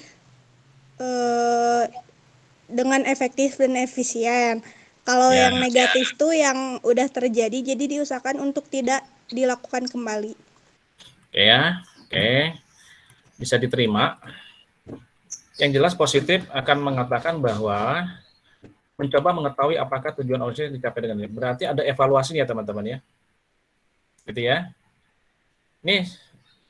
dengan efektif dan efisien. Kalau Ya. yang negatif tuh yang udah terjadi, jadi diusahakan untuk tidak dilakukan kembali. Oke ya, oke. Bisa diterima. Yang jelas positif akan mengatakan bahwa mencoba mengetahui apakah tujuan organisasi dicapai dengan ini. Berarti ada evaluasinya, teman-teman ya. Gitu ya. Nih,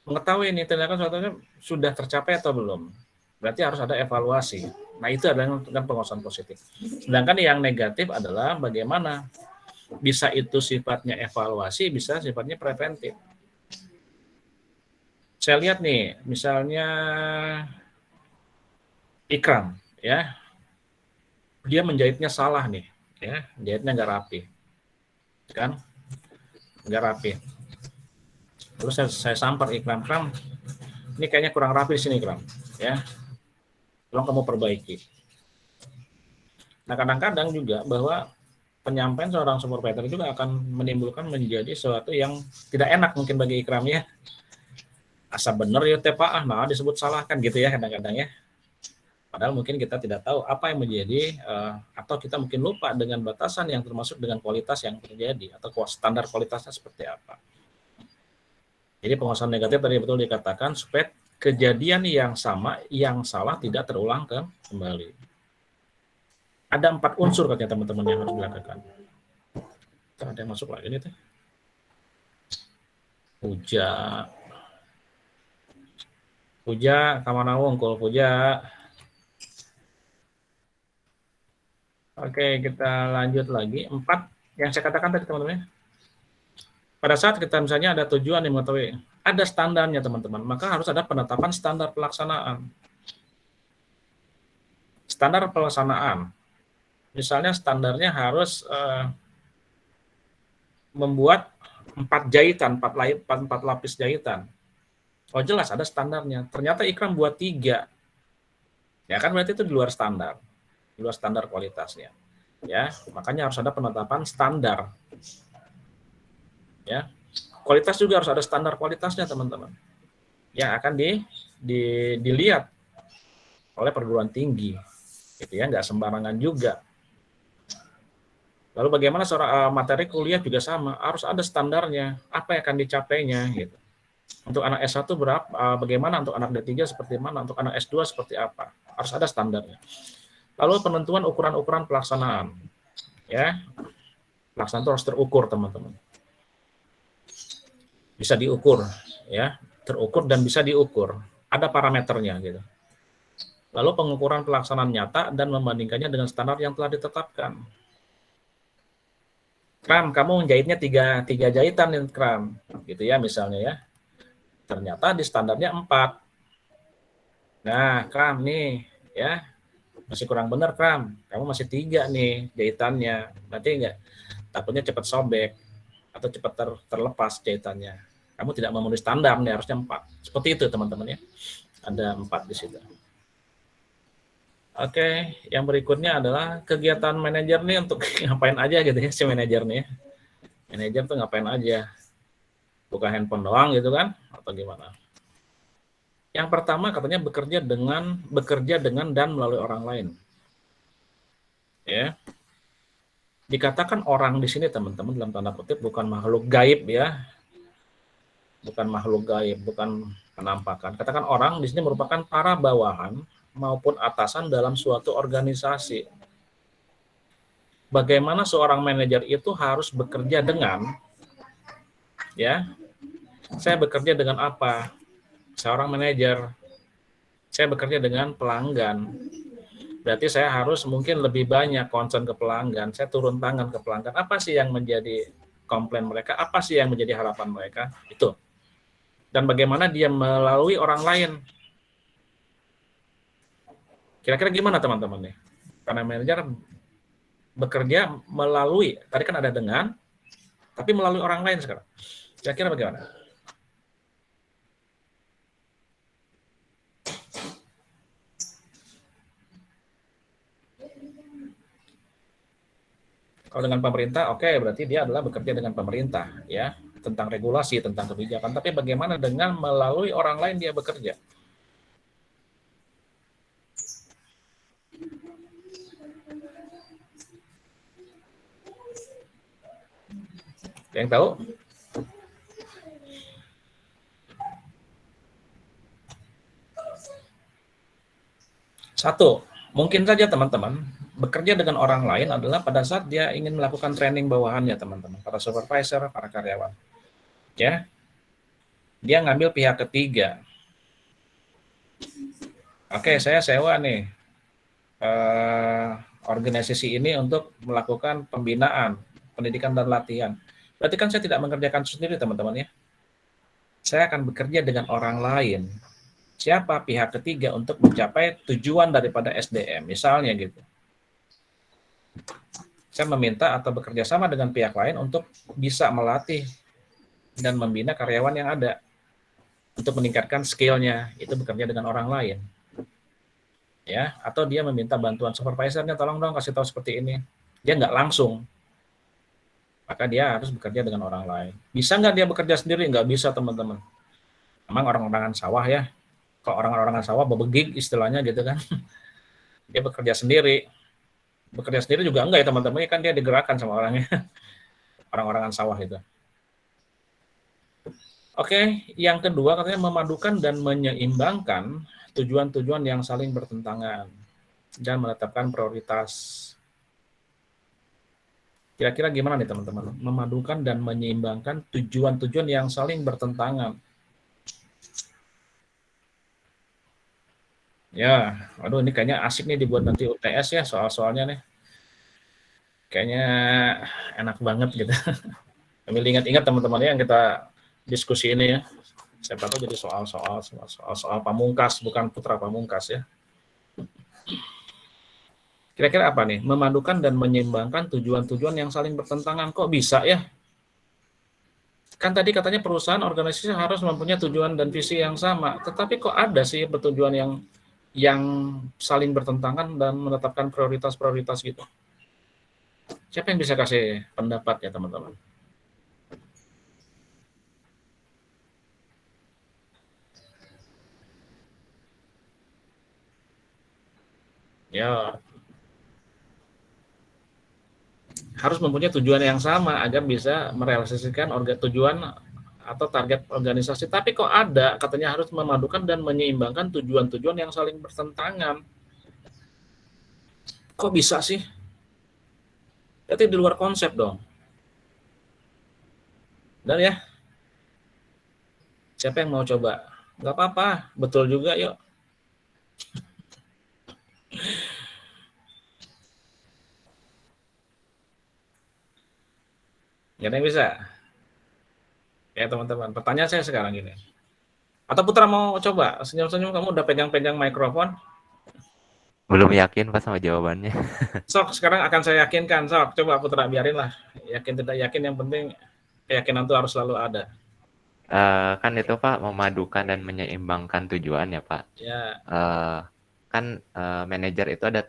mengetahui ini tindakan suatunya sudah tercapai atau belum. Berarti harus ada evaluasi. Nah, itu adalah pengawasan positif. Sedangkan yang negatif adalah bagaimana bisa itu sifatnya evaluasi, bisa sifatnya preventif. Saya lihat nih, misalnya Ikram, ya, dia menjahitnya salah nih, ya, jahitnya nggak rapi, kan, nggak rapi. Terus saya sampar Ikram, ini kayaknya kurang rapi di sini, Ikram, ya, tolong kamu perbaiki. Nah, kadang-kadang juga bahwa penyampaian seorang supervisor juga akan menimbulkan menjadi sesuatu yang tidak enak mungkin bagi Ikram ya. Asa bener ya teh Pak, nah disebut salah kan gitu ya kadang-kadang ya. Padahal mungkin kita tidak tahu apa yang menjadi atau kita mungkin lupa dengan batasan yang termasuk dengan kualitas yang terjadi atau standar kualitasnya seperti apa. Jadi pengawasan negatif tadi betul dikatakan supaya kejadian yang sama, yang salah tidak terulang kembali. Ada 4 unsur katanya teman-teman yang harus dilakukan. Ada yang masuk lagi nih teh. Puja, kamana wungkul Puja. Oke, kita lanjut lagi. 4 yang saya katakan tadi teman-teman. Pada saat kita misalnya ada tujuan yang mengetahui, ada standarnya teman-teman, maka harus ada penetapan standar pelaksanaan. Standar pelaksanaan. Misalnya standarnya harus membuat 4 jahitan, 4 lapis jahitan. Oh jelas ada standarnya. Ternyata Ikram buat 3. Ya kan berarti itu di luar standar kualitasnya. Ya, makanya harus ada penetapan standar. Ya, kualitas juga harus ada standar kualitasnya teman-teman. Yang akan dilihat oleh perguruan tinggi, gitu ya, nggak sembarangan juga. Lalu bagaimana seorang materi kuliah juga sama, harus ada standarnya, apa yang akan dicapainya, gitu. Untuk anak S1 berapa, bagaimana, untuk anak D3 seperti mana, untuk anak S2 seperti apa, harus ada standarnya. Lalu penentuan ukuran-ukuran pelaksanaan, ya, pelaksanaan itu harus terukur teman-teman. Bisa diukur, ya, terukur dan bisa diukur, ada parameternya, gitu. Lalu pengukuran pelaksanaan nyata dan membandingkannya dengan standar yang telah ditetapkan. Kram, kamu jahitnya 3 jahitan nih, Kram, gitu ya misalnya ya. Ternyata di standarnya 4. Nah, Kram nih, ya, masih kurang benar, Kram. Kamu masih 3 nih jahitannya. Nanti enggak, takutnya cepat sobek atau cepat terlepas jahitannya. Kamu tidak memenuhi standar nih, harusnya 4. Seperti itu teman-teman ya. Ada 4 di situ. Oke, yang berikutnya adalah kegiatan manajer nih untuk ngapain aja gitu ya si manajer nih. Manajer tuh ngapain aja? Buka handphone doang gitu kan? Atau gimana? Yang pertama katanya bekerja dengan dan melalui orang lain. Ya. Dikatakan orang di sini teman-teman dalam tanda kutip bukan makhluk gaib ya. Bukan makhluk gaib, bukan penampakan. Katakan orang di sini merupakan para bawahan maupun atasan dalam suatu organisasi. Bagaimana seorang manajer itu harus bekerja dengan Ya, saya bekerja dengan apa? Seorang manajer. Saya bekerja dengan pelanggan. Berarti saya harus mungkin lebih banyak concern ke pelanggan. Saya turun tangan ke pelanggan. Apa sih yang menjadi komplain mereka? Apa sih yang menjadi harapan mereka? Itu. Dan bagaimana dia melalui orang lain. Kira-kira gimana teman-teman nih? Karena manajer bekerja melalui, tadi kan ada dengan, tapi melalui orang lain sekarang. Kira-kira bagaimana? Kalau dengan pemerintah, oke, berarti dia adalah bekerja dengan pemerintah, ya, tentang regulasi, tentang kebijakan. Tapi bagaimana dengan melalui orang lain dia bekerja? Ada yang tahu? Satu, mungkin saja teman-teman bekerja dengan orang lain adalah pada saat dia ingin melakukan training bawahannya, teman-teman, para supervisor, para karyawan. Ya, dia ngambil pihak ketiga. Oke, saya sewa nih organisasi ini untuk melakukan pembinaan, pendidikan dan latihan. Berarti kan saya tidak mengerjakan itu sendiri, teman-teman ya. Saya akan bekerja dengan orang lain. Siapa pihak ketiga untuk mencapai tujuan daripada SDM, misalnya gitu. Saya meminta atau bekerja sama dengan pihak lain untuk bisa melatih dan membina karyawan yang ada untuk meningkatkan skill-nya, itu bekerja dengan orang lain. Ya, atau dia meminta bantuan supervisornya, tolong dong kasih tahu seperti ini. Dia nggak langsung, maka dia harus bekerja dengan orang lain. Bisa nggak dia bekerja sendiri? Nggak bisa, teman-teman. Emang orang-orangan sawah ya, kalau orang-orangan sawah bebegig istilahnya gitu kan. Dia bekerja sendiri. Bekerja sendiri juga enggak ya teman-teman, kan dia digerakkan sama orangnya. Orang-orangan sawah itu. Oke, yang kedua katanya memadukan dan menyeimbangkan tujuan-tujuan yang saling bertentangan dan menetapkan prioritas. Kira-kira gimana nih teman-teman? Memadukan dan menyeimbangkan tujuan-tujuan yang saling bertentangan. Ya, aduh ini kayaknya asik nih dibuat nanti UTS ya soal-soalnya nih. Kayaknya enak banget gitu. Sambil ingat-ingat teman-teman yang kita diskusi ini ya. Siapa tahu jadi soal pamungkas, bukan putra pamungkas ya. Kira-kira apa nih? Memadukan dan menyeimbangkan tujuan-tujuan yang saling bertentangan. Kok bisa ya? Kan tadi katanya perusahaan organisasi harus mempunyai tujuan dan visi yang sama. Tetapi kok ada sih bertujuan yang saling bertentangan dan menetapkan prioritas-prioritas gitu. Siapa yang bisa kasih pendapat ya teman-teman? Ya, harus mempunyai tujuan yang sama agar bisa merealisasikan tujuan atau target organisasi. Tapi kok ada katanya harus memadukan dan menyeimbangkan tujuan-tujuan yang saling bertentangan. Kok bisa sih? Berarti di luar konsep dong. Dan ya, siapa yang mau coba? Nggak apa-apa, betul juga yuk. Nggak ada yang bisa? Ya teman-teman, pertanyaan saya sekarang gini. Atau Putra mau coba? Senyum-senyum kamu udah pegang-pegang mikrofon? Belum yakin Pak sama jawabannya. Sok, sekarang akan saya yakinkan. Sok, coba Putra, biarin lah. Yakin tidak yakin, yang penting keyakinan itu harus selalu ada. Kan itu Pak, memadukan dan menyeimbangkan tujuan ya Pak. Ya, Kan manajer itu ada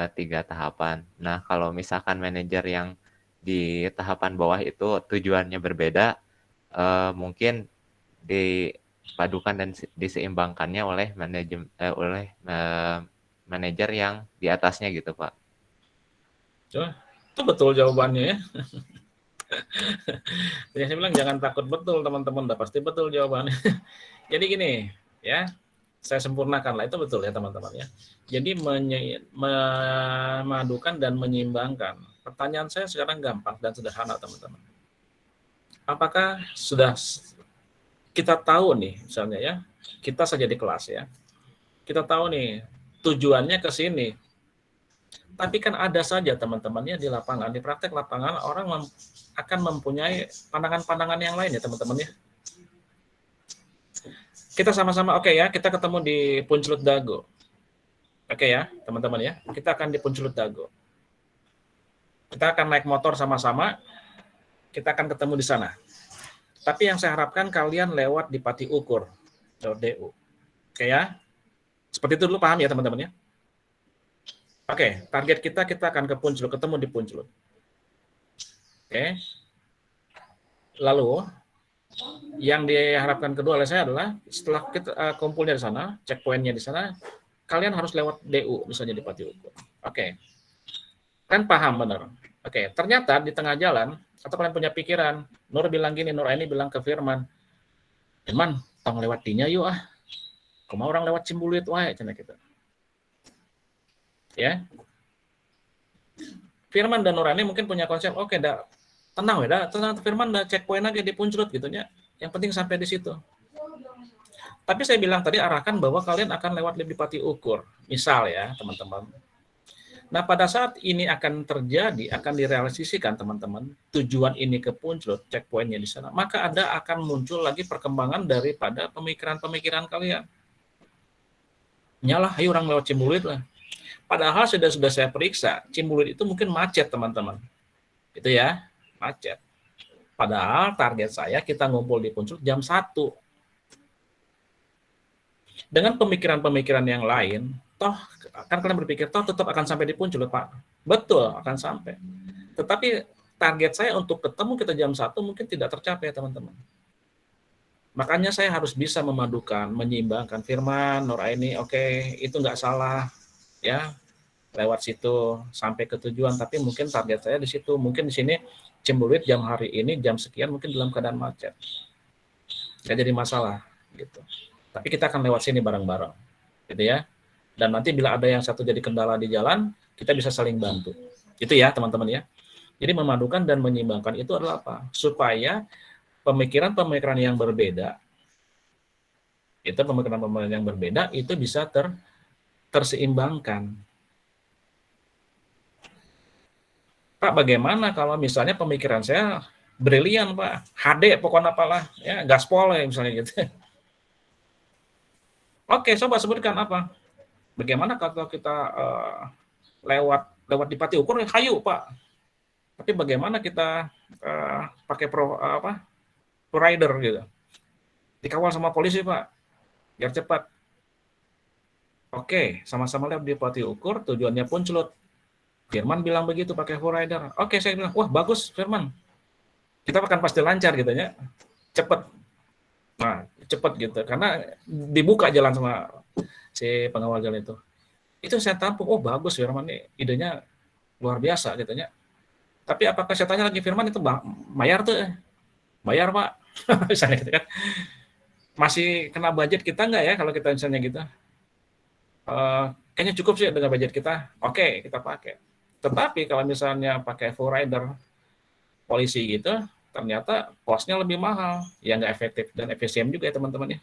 tiga tahapan. Nah, kalau misalkan manajer yang di tahapan bawah itu tujuannya berbeda, mungkin dipadukan dan diseimbangkannya oleh manajer yang di atasnya gitu Pak. coba. Itu betul jawabannya ya. Ya, saya bilang jangan takut betul teman-teman, udah pasti betul jawabannya. Jadi gini, ya, saya sempurnakan lah, itu betul ya teman-teman ya. Jadi memadukan dan menyeimbangkan. Pertanyaan saya sekarang gampang dan sederhana teman-teman. apakah sudah kita tahu nih, misalnya ya, kita saja di kelas ya, kita tahu nih tujuannya ke sini. Tapi kan ada saja teman-temannya di lapangan, di praktek lapangan orang akan mempunyai pandangan-pandangan yang lain ya teman-teman ya. Kita sama-sama oke ya, kita ketemu di Puncelut Dago. Oke ya, teman-teman ya, kita akan di Puncelut Dago. Kita akan naik motor sama-sama, kita akan ketemu di sana. Tapi yang saya harapkan kalian lewat di Pati Ukur, .du. Oke ya, seperti itu dulu, paham ya teman-teman ya? Oke, target kita akan ke Puncelut, ketemu di Puncelut. Oke. Lalu, yang diharapkan kedua oleh saya adalah setelah kita kumpulnya di sana, checkpointnya di sana, kalian harus lewat DU, misalnya di Pati Ukur. Oke. Kan paham benar. Oke, ternyata di tengah jalan, atau kalian punya pikiran, Nur bilang gini, Nur ini bilang ke Firman, Firman, tong lewat dinya yuk ah. Kemau orang lewat Cimbuluit wae, cina kita. Ya. Firman dan Nurani mungkin punya konsep, oke, tenang ya, tenang Firman, checkpoint aja di Puncelut gitu ya. Yang penting sampai di situ. Tapi saya bilang tadi arahkan bahwa kalian akan lewat lebih Pati Ukur. Misal ya, teman-teman. Nah, pada saat ini akan terjadi, akan direalisasikan teman-teman, tujuan ini ke Puncelut, checkpointnya di sana, maka ada akan muncul lagi perkembangan daripada pemikiran-pemikiran kalian. Nyalah, ayo orang lewat Cimbuluit lah. Padahal sudah saya periksa, Cimbuluit itu mungkin macet, teman-teman. Itu ya, macet. Padahal target saya kita ngumpul di Puncelut jam 1. Dengan pemikiran-pemikiran yang lain, toh kan kalian berpikir, toh tetap akan sampai di Puncelut, Pak. Betul, akan sampai. Tetapi target saya untuk ketemu kita jam 1 mungkin tidak tercapai, teman-teman. Makanya saya harus bisa memadukan, menyeimbangkan Firman, Nuraini, oke, itu nggak salah. Ya, lewat situ sampai ke tujuan, tapi mungkin target saya di situ, mungkin di sini Cimbuluit jam hari ini jam sekian mungkin dalam keadaan macet, nggak jadi masalah gitu. Tapi kita akan lewat sini bareng-bareng, gitu ya. Dan nanti bila ada yang satu jadi kendala di jalan, kita bisa saling bantu. Itu ya teman-teman ya. Jadi memadukan dan menyeimbangkan itu adalah apa? Supaya pemikiran-pemikiran yang berbeda, itu bisa terseimbangkan. Pak, bagaimana kalau misalnya pemikiran saya brilian, Pak, HD pokoknya apalah, ya gaspol ya misalnya gitu. Oke, coba sebutkan apa? Bagaimana kalau kita lewat di Pati Ukur, hayu Pak. Tapi bagaimana kita pakai rider gitu, dikawal sama polisi Pak, biar cepat. Oke, sama-sama lewat di Pati Ukur, tujuannya Puncelut. Firman bilang begitu pakai rider. Oke, saya bilang, wah bagus Firman. Kita akan pasti lancar gitu ya. Cepat. Nah, cepat gitu. Karena dibuka jalan sama si pengawal jalan itu. Itu saya tampung, oh bagus Firman nih, idenya luar biasa gitu ya. Tapi apakah saya tanya lagi Firman itu bayar tuh? Bayar Pak. Misalnya gitu kan. Masih kena budget kita nggak ya kalau kita misalnya gitu? Kayaknya cukup sih dengan budget kita. Oke, kita pakai. Tetapi kalau misalnya pakai full rider polisi gitu, ternyata cost-nya lebih mahal, ya nggak efektif dan efisien juga ya teman-teman ya.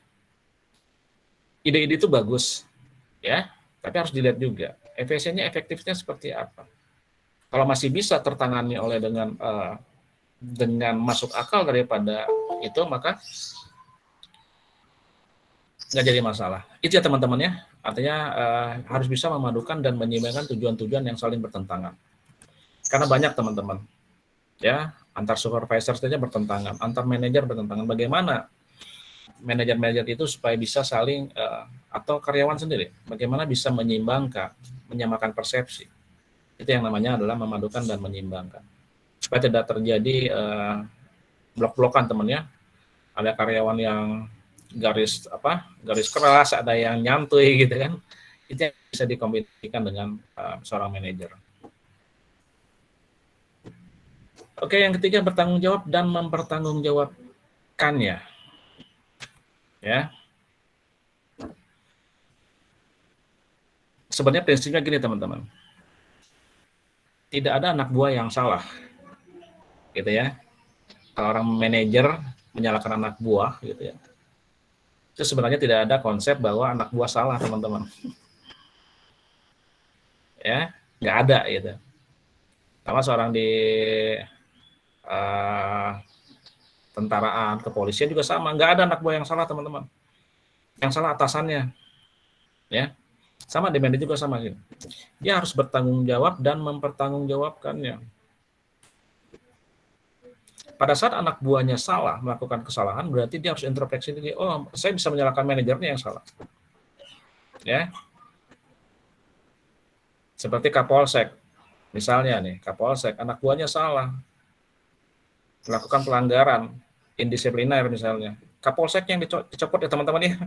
Ide-ide itu bagus, ya, tapi harus dilihat juga efisiennya, efektifnya seperti apa. Kalau masih bisa tertangani oleh dengan masuk akal daripada itu, maka nggak jadi masalah. Itu ya teman-teman ya. Artinya harus bisa memadukan dan menyeimbangkan tujuan-tujuan yang saling bertentangan. Karena banyak teman-teman, ya antar supervisor saja bertentangan, antar manajer bertentangan. Bagaimana manajer-manajer itu supaya bisa saling atau karyawan sendiri, bagaimana bisa menyamakan persepsi. Itu yang namanya adalah memadukan dan menyeimbangkan. Supaya tidak terjadi blok-blokan teman ya. Ada karyawan yang garis keras, ada yang nyantuy gitu kan. Itu yang bisa dikombinasikan dengan seorang manajer. Oke, yang ketiga bertanggung jawab dan mempertanggungjawabkannya. Ya. Sebenarnya prinsipnya gini teman-teman. Tidak ada anak buah yang salah. Gitu ya. Seorang manajer menyalahkan anak buah gitu ya. Itu sebenarnya tidak ada konsep bahwa anak buah salah, teman-teman. Ya, nggak ada gitu. Sama seorang di tentaraan, kepolisian juga sama, nggak ada anak buah yang salah, teman-teman. Yang salah atasannya, ya. Sama di manajer juga sama gitu. Dia harus bertanggung jawab dan mempertanggungjawabkannya. Pada saat anak buahnya salah, melakukan kesalahan, berarti dia harus introspeksi diri. Oh, saya bisa menyalahkan manajernya yang salah. Ya. Seperti Kapolsek. Misalnya nih, Kapolsek, anak buahnya salah. Melakukan pelanggaran indisipliner misalnya. Kapolsek yang dicopot ya teman-teman ya.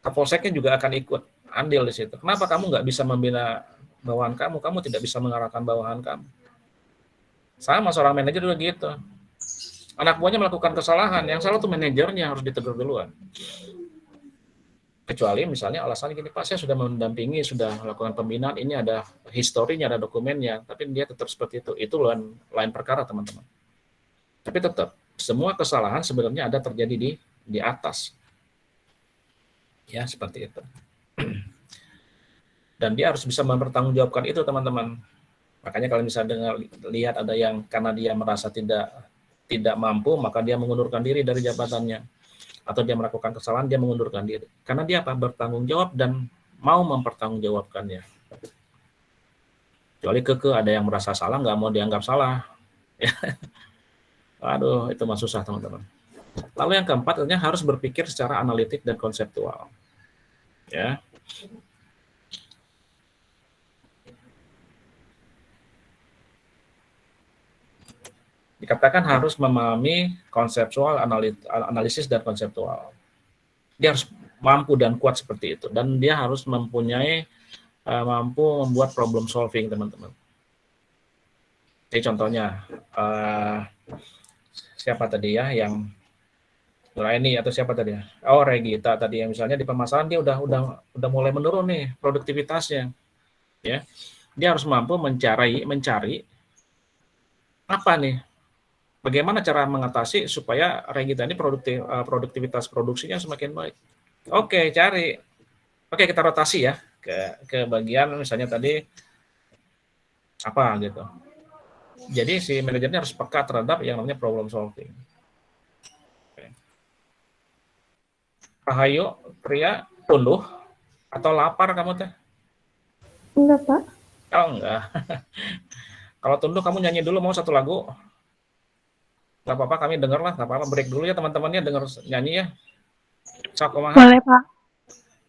Kapolseknya juga akan ikut andil di situ. Kenapa kamu nggak bisa membina bawahan kamu? Kamu tidak bisa mengarahkan bawahan kamu. Sama seorang manajer juga gitu. Anak buahnya melakukan kesalahan, yang salah tuh manajernya harus ditegur duluan. Kecuali misalnya alasannya gini, Pak, saya sudah mendampingi, sudah melakukan pembinaan, ini ada historinya, ada dokumennya, tapi dia tetap seperti itu. Itu lain perkara, teman-teman. Tapi tetap, semua kesalahan sebenarnya ada terjadi di atas. Ya, seperti itu. Dan dia harus bisa mempertanggungjawabkan itu, teman-teman. Makanya kalau misalnya lihat ada yang karena dia merasa tidak mampu, maka dia mengundurkan diri dari jabatannya. Atau dia melakukan kesalahan, dia mengundurkan diri. Karena dia apa? Bertanggung jawab dan mau mempertanggungjawabkannya. Kecuali ada yang merasa salah, nggak mau dianggap salah. Aduh, itu mah susah, teman-teman. Lalu yang keempat, artinya harus berpikir secara analitik dan konseptual. Ya. Dikatakan harus memahami konseptual, analisis dan konseptual. Dia harus mampu dan kuat seperti itu. Dan dia harus mempunyai, mampu membuat problem solving, teman-teman. Jadi contohnya, siapa tadi ya yang Nuraini atau siapa tadi ya? Oh, Regita tadi yang misalnya di pemasaran dia udah mulai menurun nih produktivitasnya. Ya. Dia harus mampu mencari apa nih? Bagaimana cara mengatasi supaya Regita ini produktivitas produksinya semakin baik. Oke, cari. Oke, kita rotasi ya ke bagian misalnya tadi apa gitu. Jadi si manajernya harus peka terhadap yang namanya problem solving. Rahayu, Pria, tunduh atau lapar kamu teh? Enggak, Pak. Oh, enggak. Kalau tunduh kamu nyanyi dulu mau satu lagu. Gak apa-apa, kami denger lah, gak apa-apa, break dulu ya teman-temannya, denger nyanyi ya. Sok, kumaha? Boleh, Pak.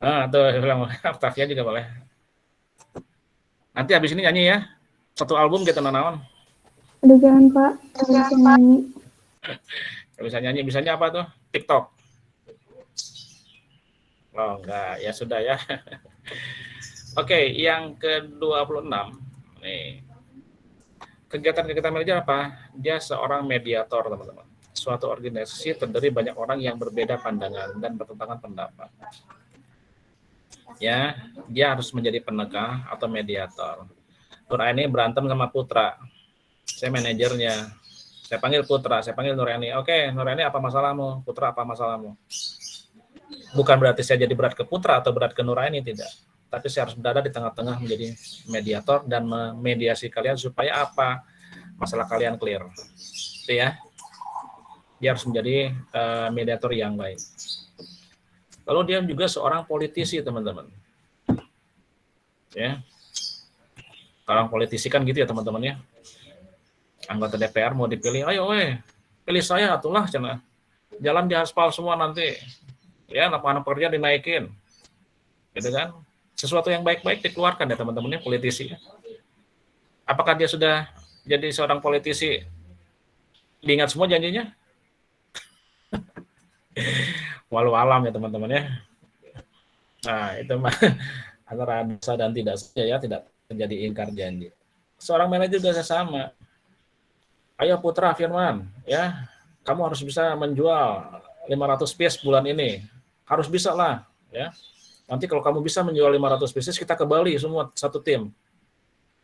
Ah, tuh, bilang Octavia juga boleh. Nanti habis ini nyanyi ya. Satu album kita nanaon. Udah jangan, Pak. Udah bisa nyanyi. Gak bisa nyanyi, bisanya apa tuh? TikTok. Oh, enggak, ya sudah ya. Oke, yang ke-26. Nih. Kegiatan-kegiatan manajer apa? Dia seorang mediator, teman-teman. Suatu organisasi terdiri banyak orang yang berbeda pandangan dan bertentangan pendapat. Ya, dia harus menjadi penegak atau mediator. Nuraini berantem sama Putra. Saya manajernya. Saya panggil Putra, saya panggil Nuraini. Oke, Nuraini apa masalahmu? Putra apa masalahmu? Bukan berarti saya jadi berat ke Putra atau berat ke Nuraini, tidak. Tapi saya harus berada di tengah-tengah menjadi mediator dan memediasi kalian supaya apa? Masalah kalian clear. Itu ya. Dia harus menjadi mediator yang baik. Lalu dia juga seorang politisi, teman-teman. Ya. Seorang politisi kan gitu ya, teman-teman ya. Anggota DPR mau dipilih, ayo pilih saya atulah cenah. Jalan diaspal semua nanti. Ya, lapangan pekerjaan dinaikin. Gitu kan? Sesuatu yang baik-baik dikeluarkan ya teman-temannya politisi. Apakah dia sudah jadi seorang politisi diingat semua janjinya? Walau alam ya teman-teman ya. Nah itu mah antara bisa dan tidak saja ya, tidak terjadi ingkar janji. Seorang manajer juga sama. Ayo Putra Firman ya, kamu harus bisa menjual 500 piece bulan ini. Harus bisa lah ya. Nanti kalau kamu bisa menjual 500 pieces, kita ke Bali semua satu tim.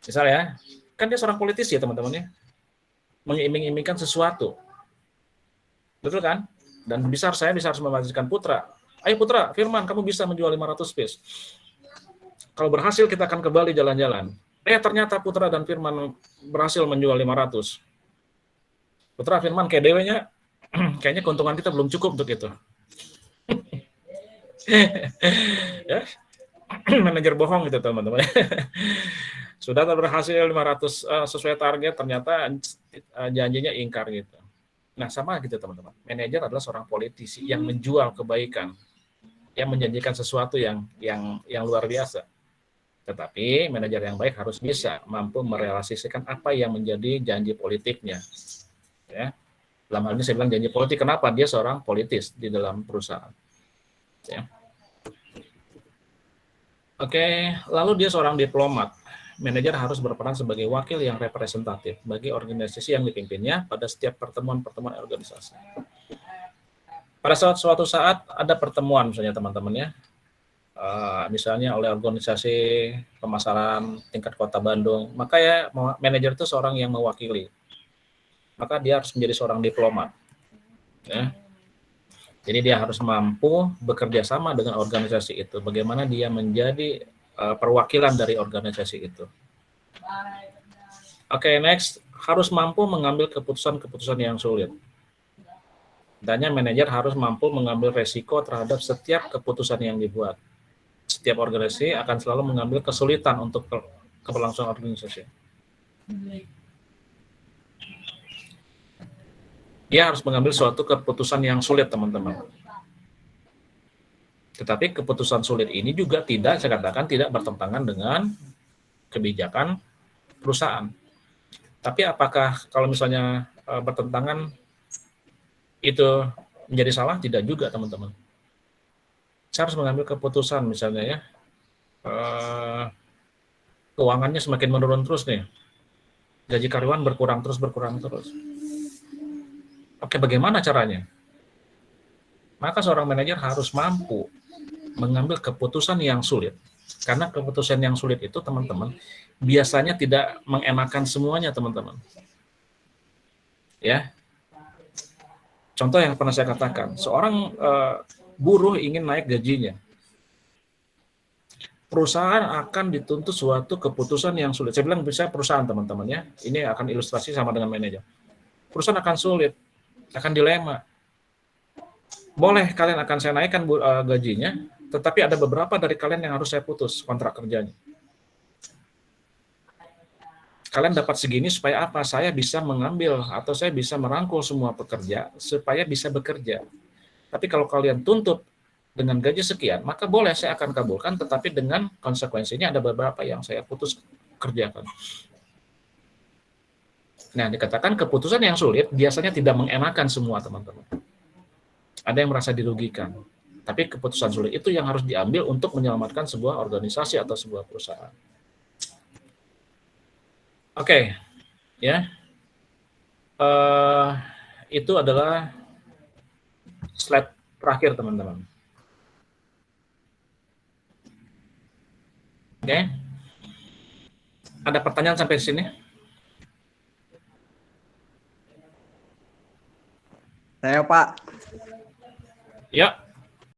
Misalnya, kan dia seorang politisi ya teman-teman ya. Mengiming-imingkan sesuatu. Betul kan? Dan saya bisa harus memastikan Putra. Ayo Putra, Firman, kamu bisa menjual 500 piece. Kalau berhasil kita akan kembali jalan-jalan. Ternyata Putra dan Firman berhasil menjual 500. Putra, Firman, kayak dewe-nya, kayaknya keuntungan kita belum cukup untuk itu. Ya, manajer bohong gitu teman-teman. Sudah berhasil 500 sesuai target, ternyata janjinya ingkar gitu. Nah, sama gitu teman-teman. Manajer adalah seorang politisi yang menjual kebaikan, yang menjanjikan sesuatu yang luar biasa. Tetapi manajer yang baik harus bisa mampu merealisasikan apa yang menjadi janji politiknya. Ya. Dalam hal ini saya bilang janji politik, kenapa? Dia seorang politis di dalam perusahaan. Ya. Oke, lalu dia seorang diplomat. Manajer harus berperan sebagai wakil yang representatif bagi organisasi yang dipimpinnya pada setiap pertemuan-pertemuan organisasi. Pada suatu saat ada pertemuan misalnya teman-teman ya, misalnya oleh organisasi pemasaran tingkat kota Bandung, maka ya manajer itu seorang yang mewakili. Maka dia harus menjadi seorang diplomat. Ya. Jadi dia harus mampu bekerja sama dengan organisasi itu. Bagaimana dia menjadi perwakilan dari organisasi itu. Oke, next. Harus mampu mengambil keputusan-keputusan yang sulit. Tanya manajer harus mampu mengambil resiko terhadap setiap keputusan yang dibuat. Setiap organisasi akan selalu mengambil kesulitan untuk keberlangsungan organisasi. Dia harus mengambil suatu keputusan yang sulit, teman-teman. Tetapi keputusan sulit ini juga tidak, saya katakan, tidak bertentangan dengan kebijakan perusahaan. Tapi apakah kalau misalnya bertentangan itu menjadi salah? Tidak juga, teman-teman. Saya harus mengambil keputusan misalnya ya, keuangannya semakin menurun terus nih, gaji karyawan berkurang terus. Oke, bagaimana caranya? Maka seorang manajer harus mampu mengambil keputusan yang sulit. Karena keputusan yang sulit itu, teman-teman, biasanya tidak mengenakan semuanya, teman-teman. Ya. Contoh yang pernah saya katakan, seorang buruh ingin naik gajinya. Perusahaan akan dituntut suatu keputusan yang sulit. Saya bilang bisa perusahaan, teman-teman ya. Ini akan ilustrasi sama dengan manajer. Perusahaan akan sulit, akan dilema. Boleh kalian akan saya naikkan gajinya, tetapi ada beberapa dari kalian yang harus saya putus kontrak kerjanya. Kalian dapat segini supaya apa? Saya bisa mengambil atau saya bisa merangkul semua pekerja supaya bisa bekerja. Tapi kalau kalian tuntut dengan gaji sekian, maka boleh saya akan kabulkan, tetapi dengan konsekuensinya ada beberapa yang saya putus kerjakan. Nah, dikatakan keputusan yang sulit biasanya tidak mengenakan semua, teman-teman. Ada yang merasa dirugikan. Tapi keputusan sulit itu yang harus diambil untuk menyelamatkan sebuah organisasi atau sebuah perusahaan. Oke, ya. Itu adalah slide terakhir, teman-teman. Oke. Ada pertanyaan sampai sini? Saya Pak. Ya.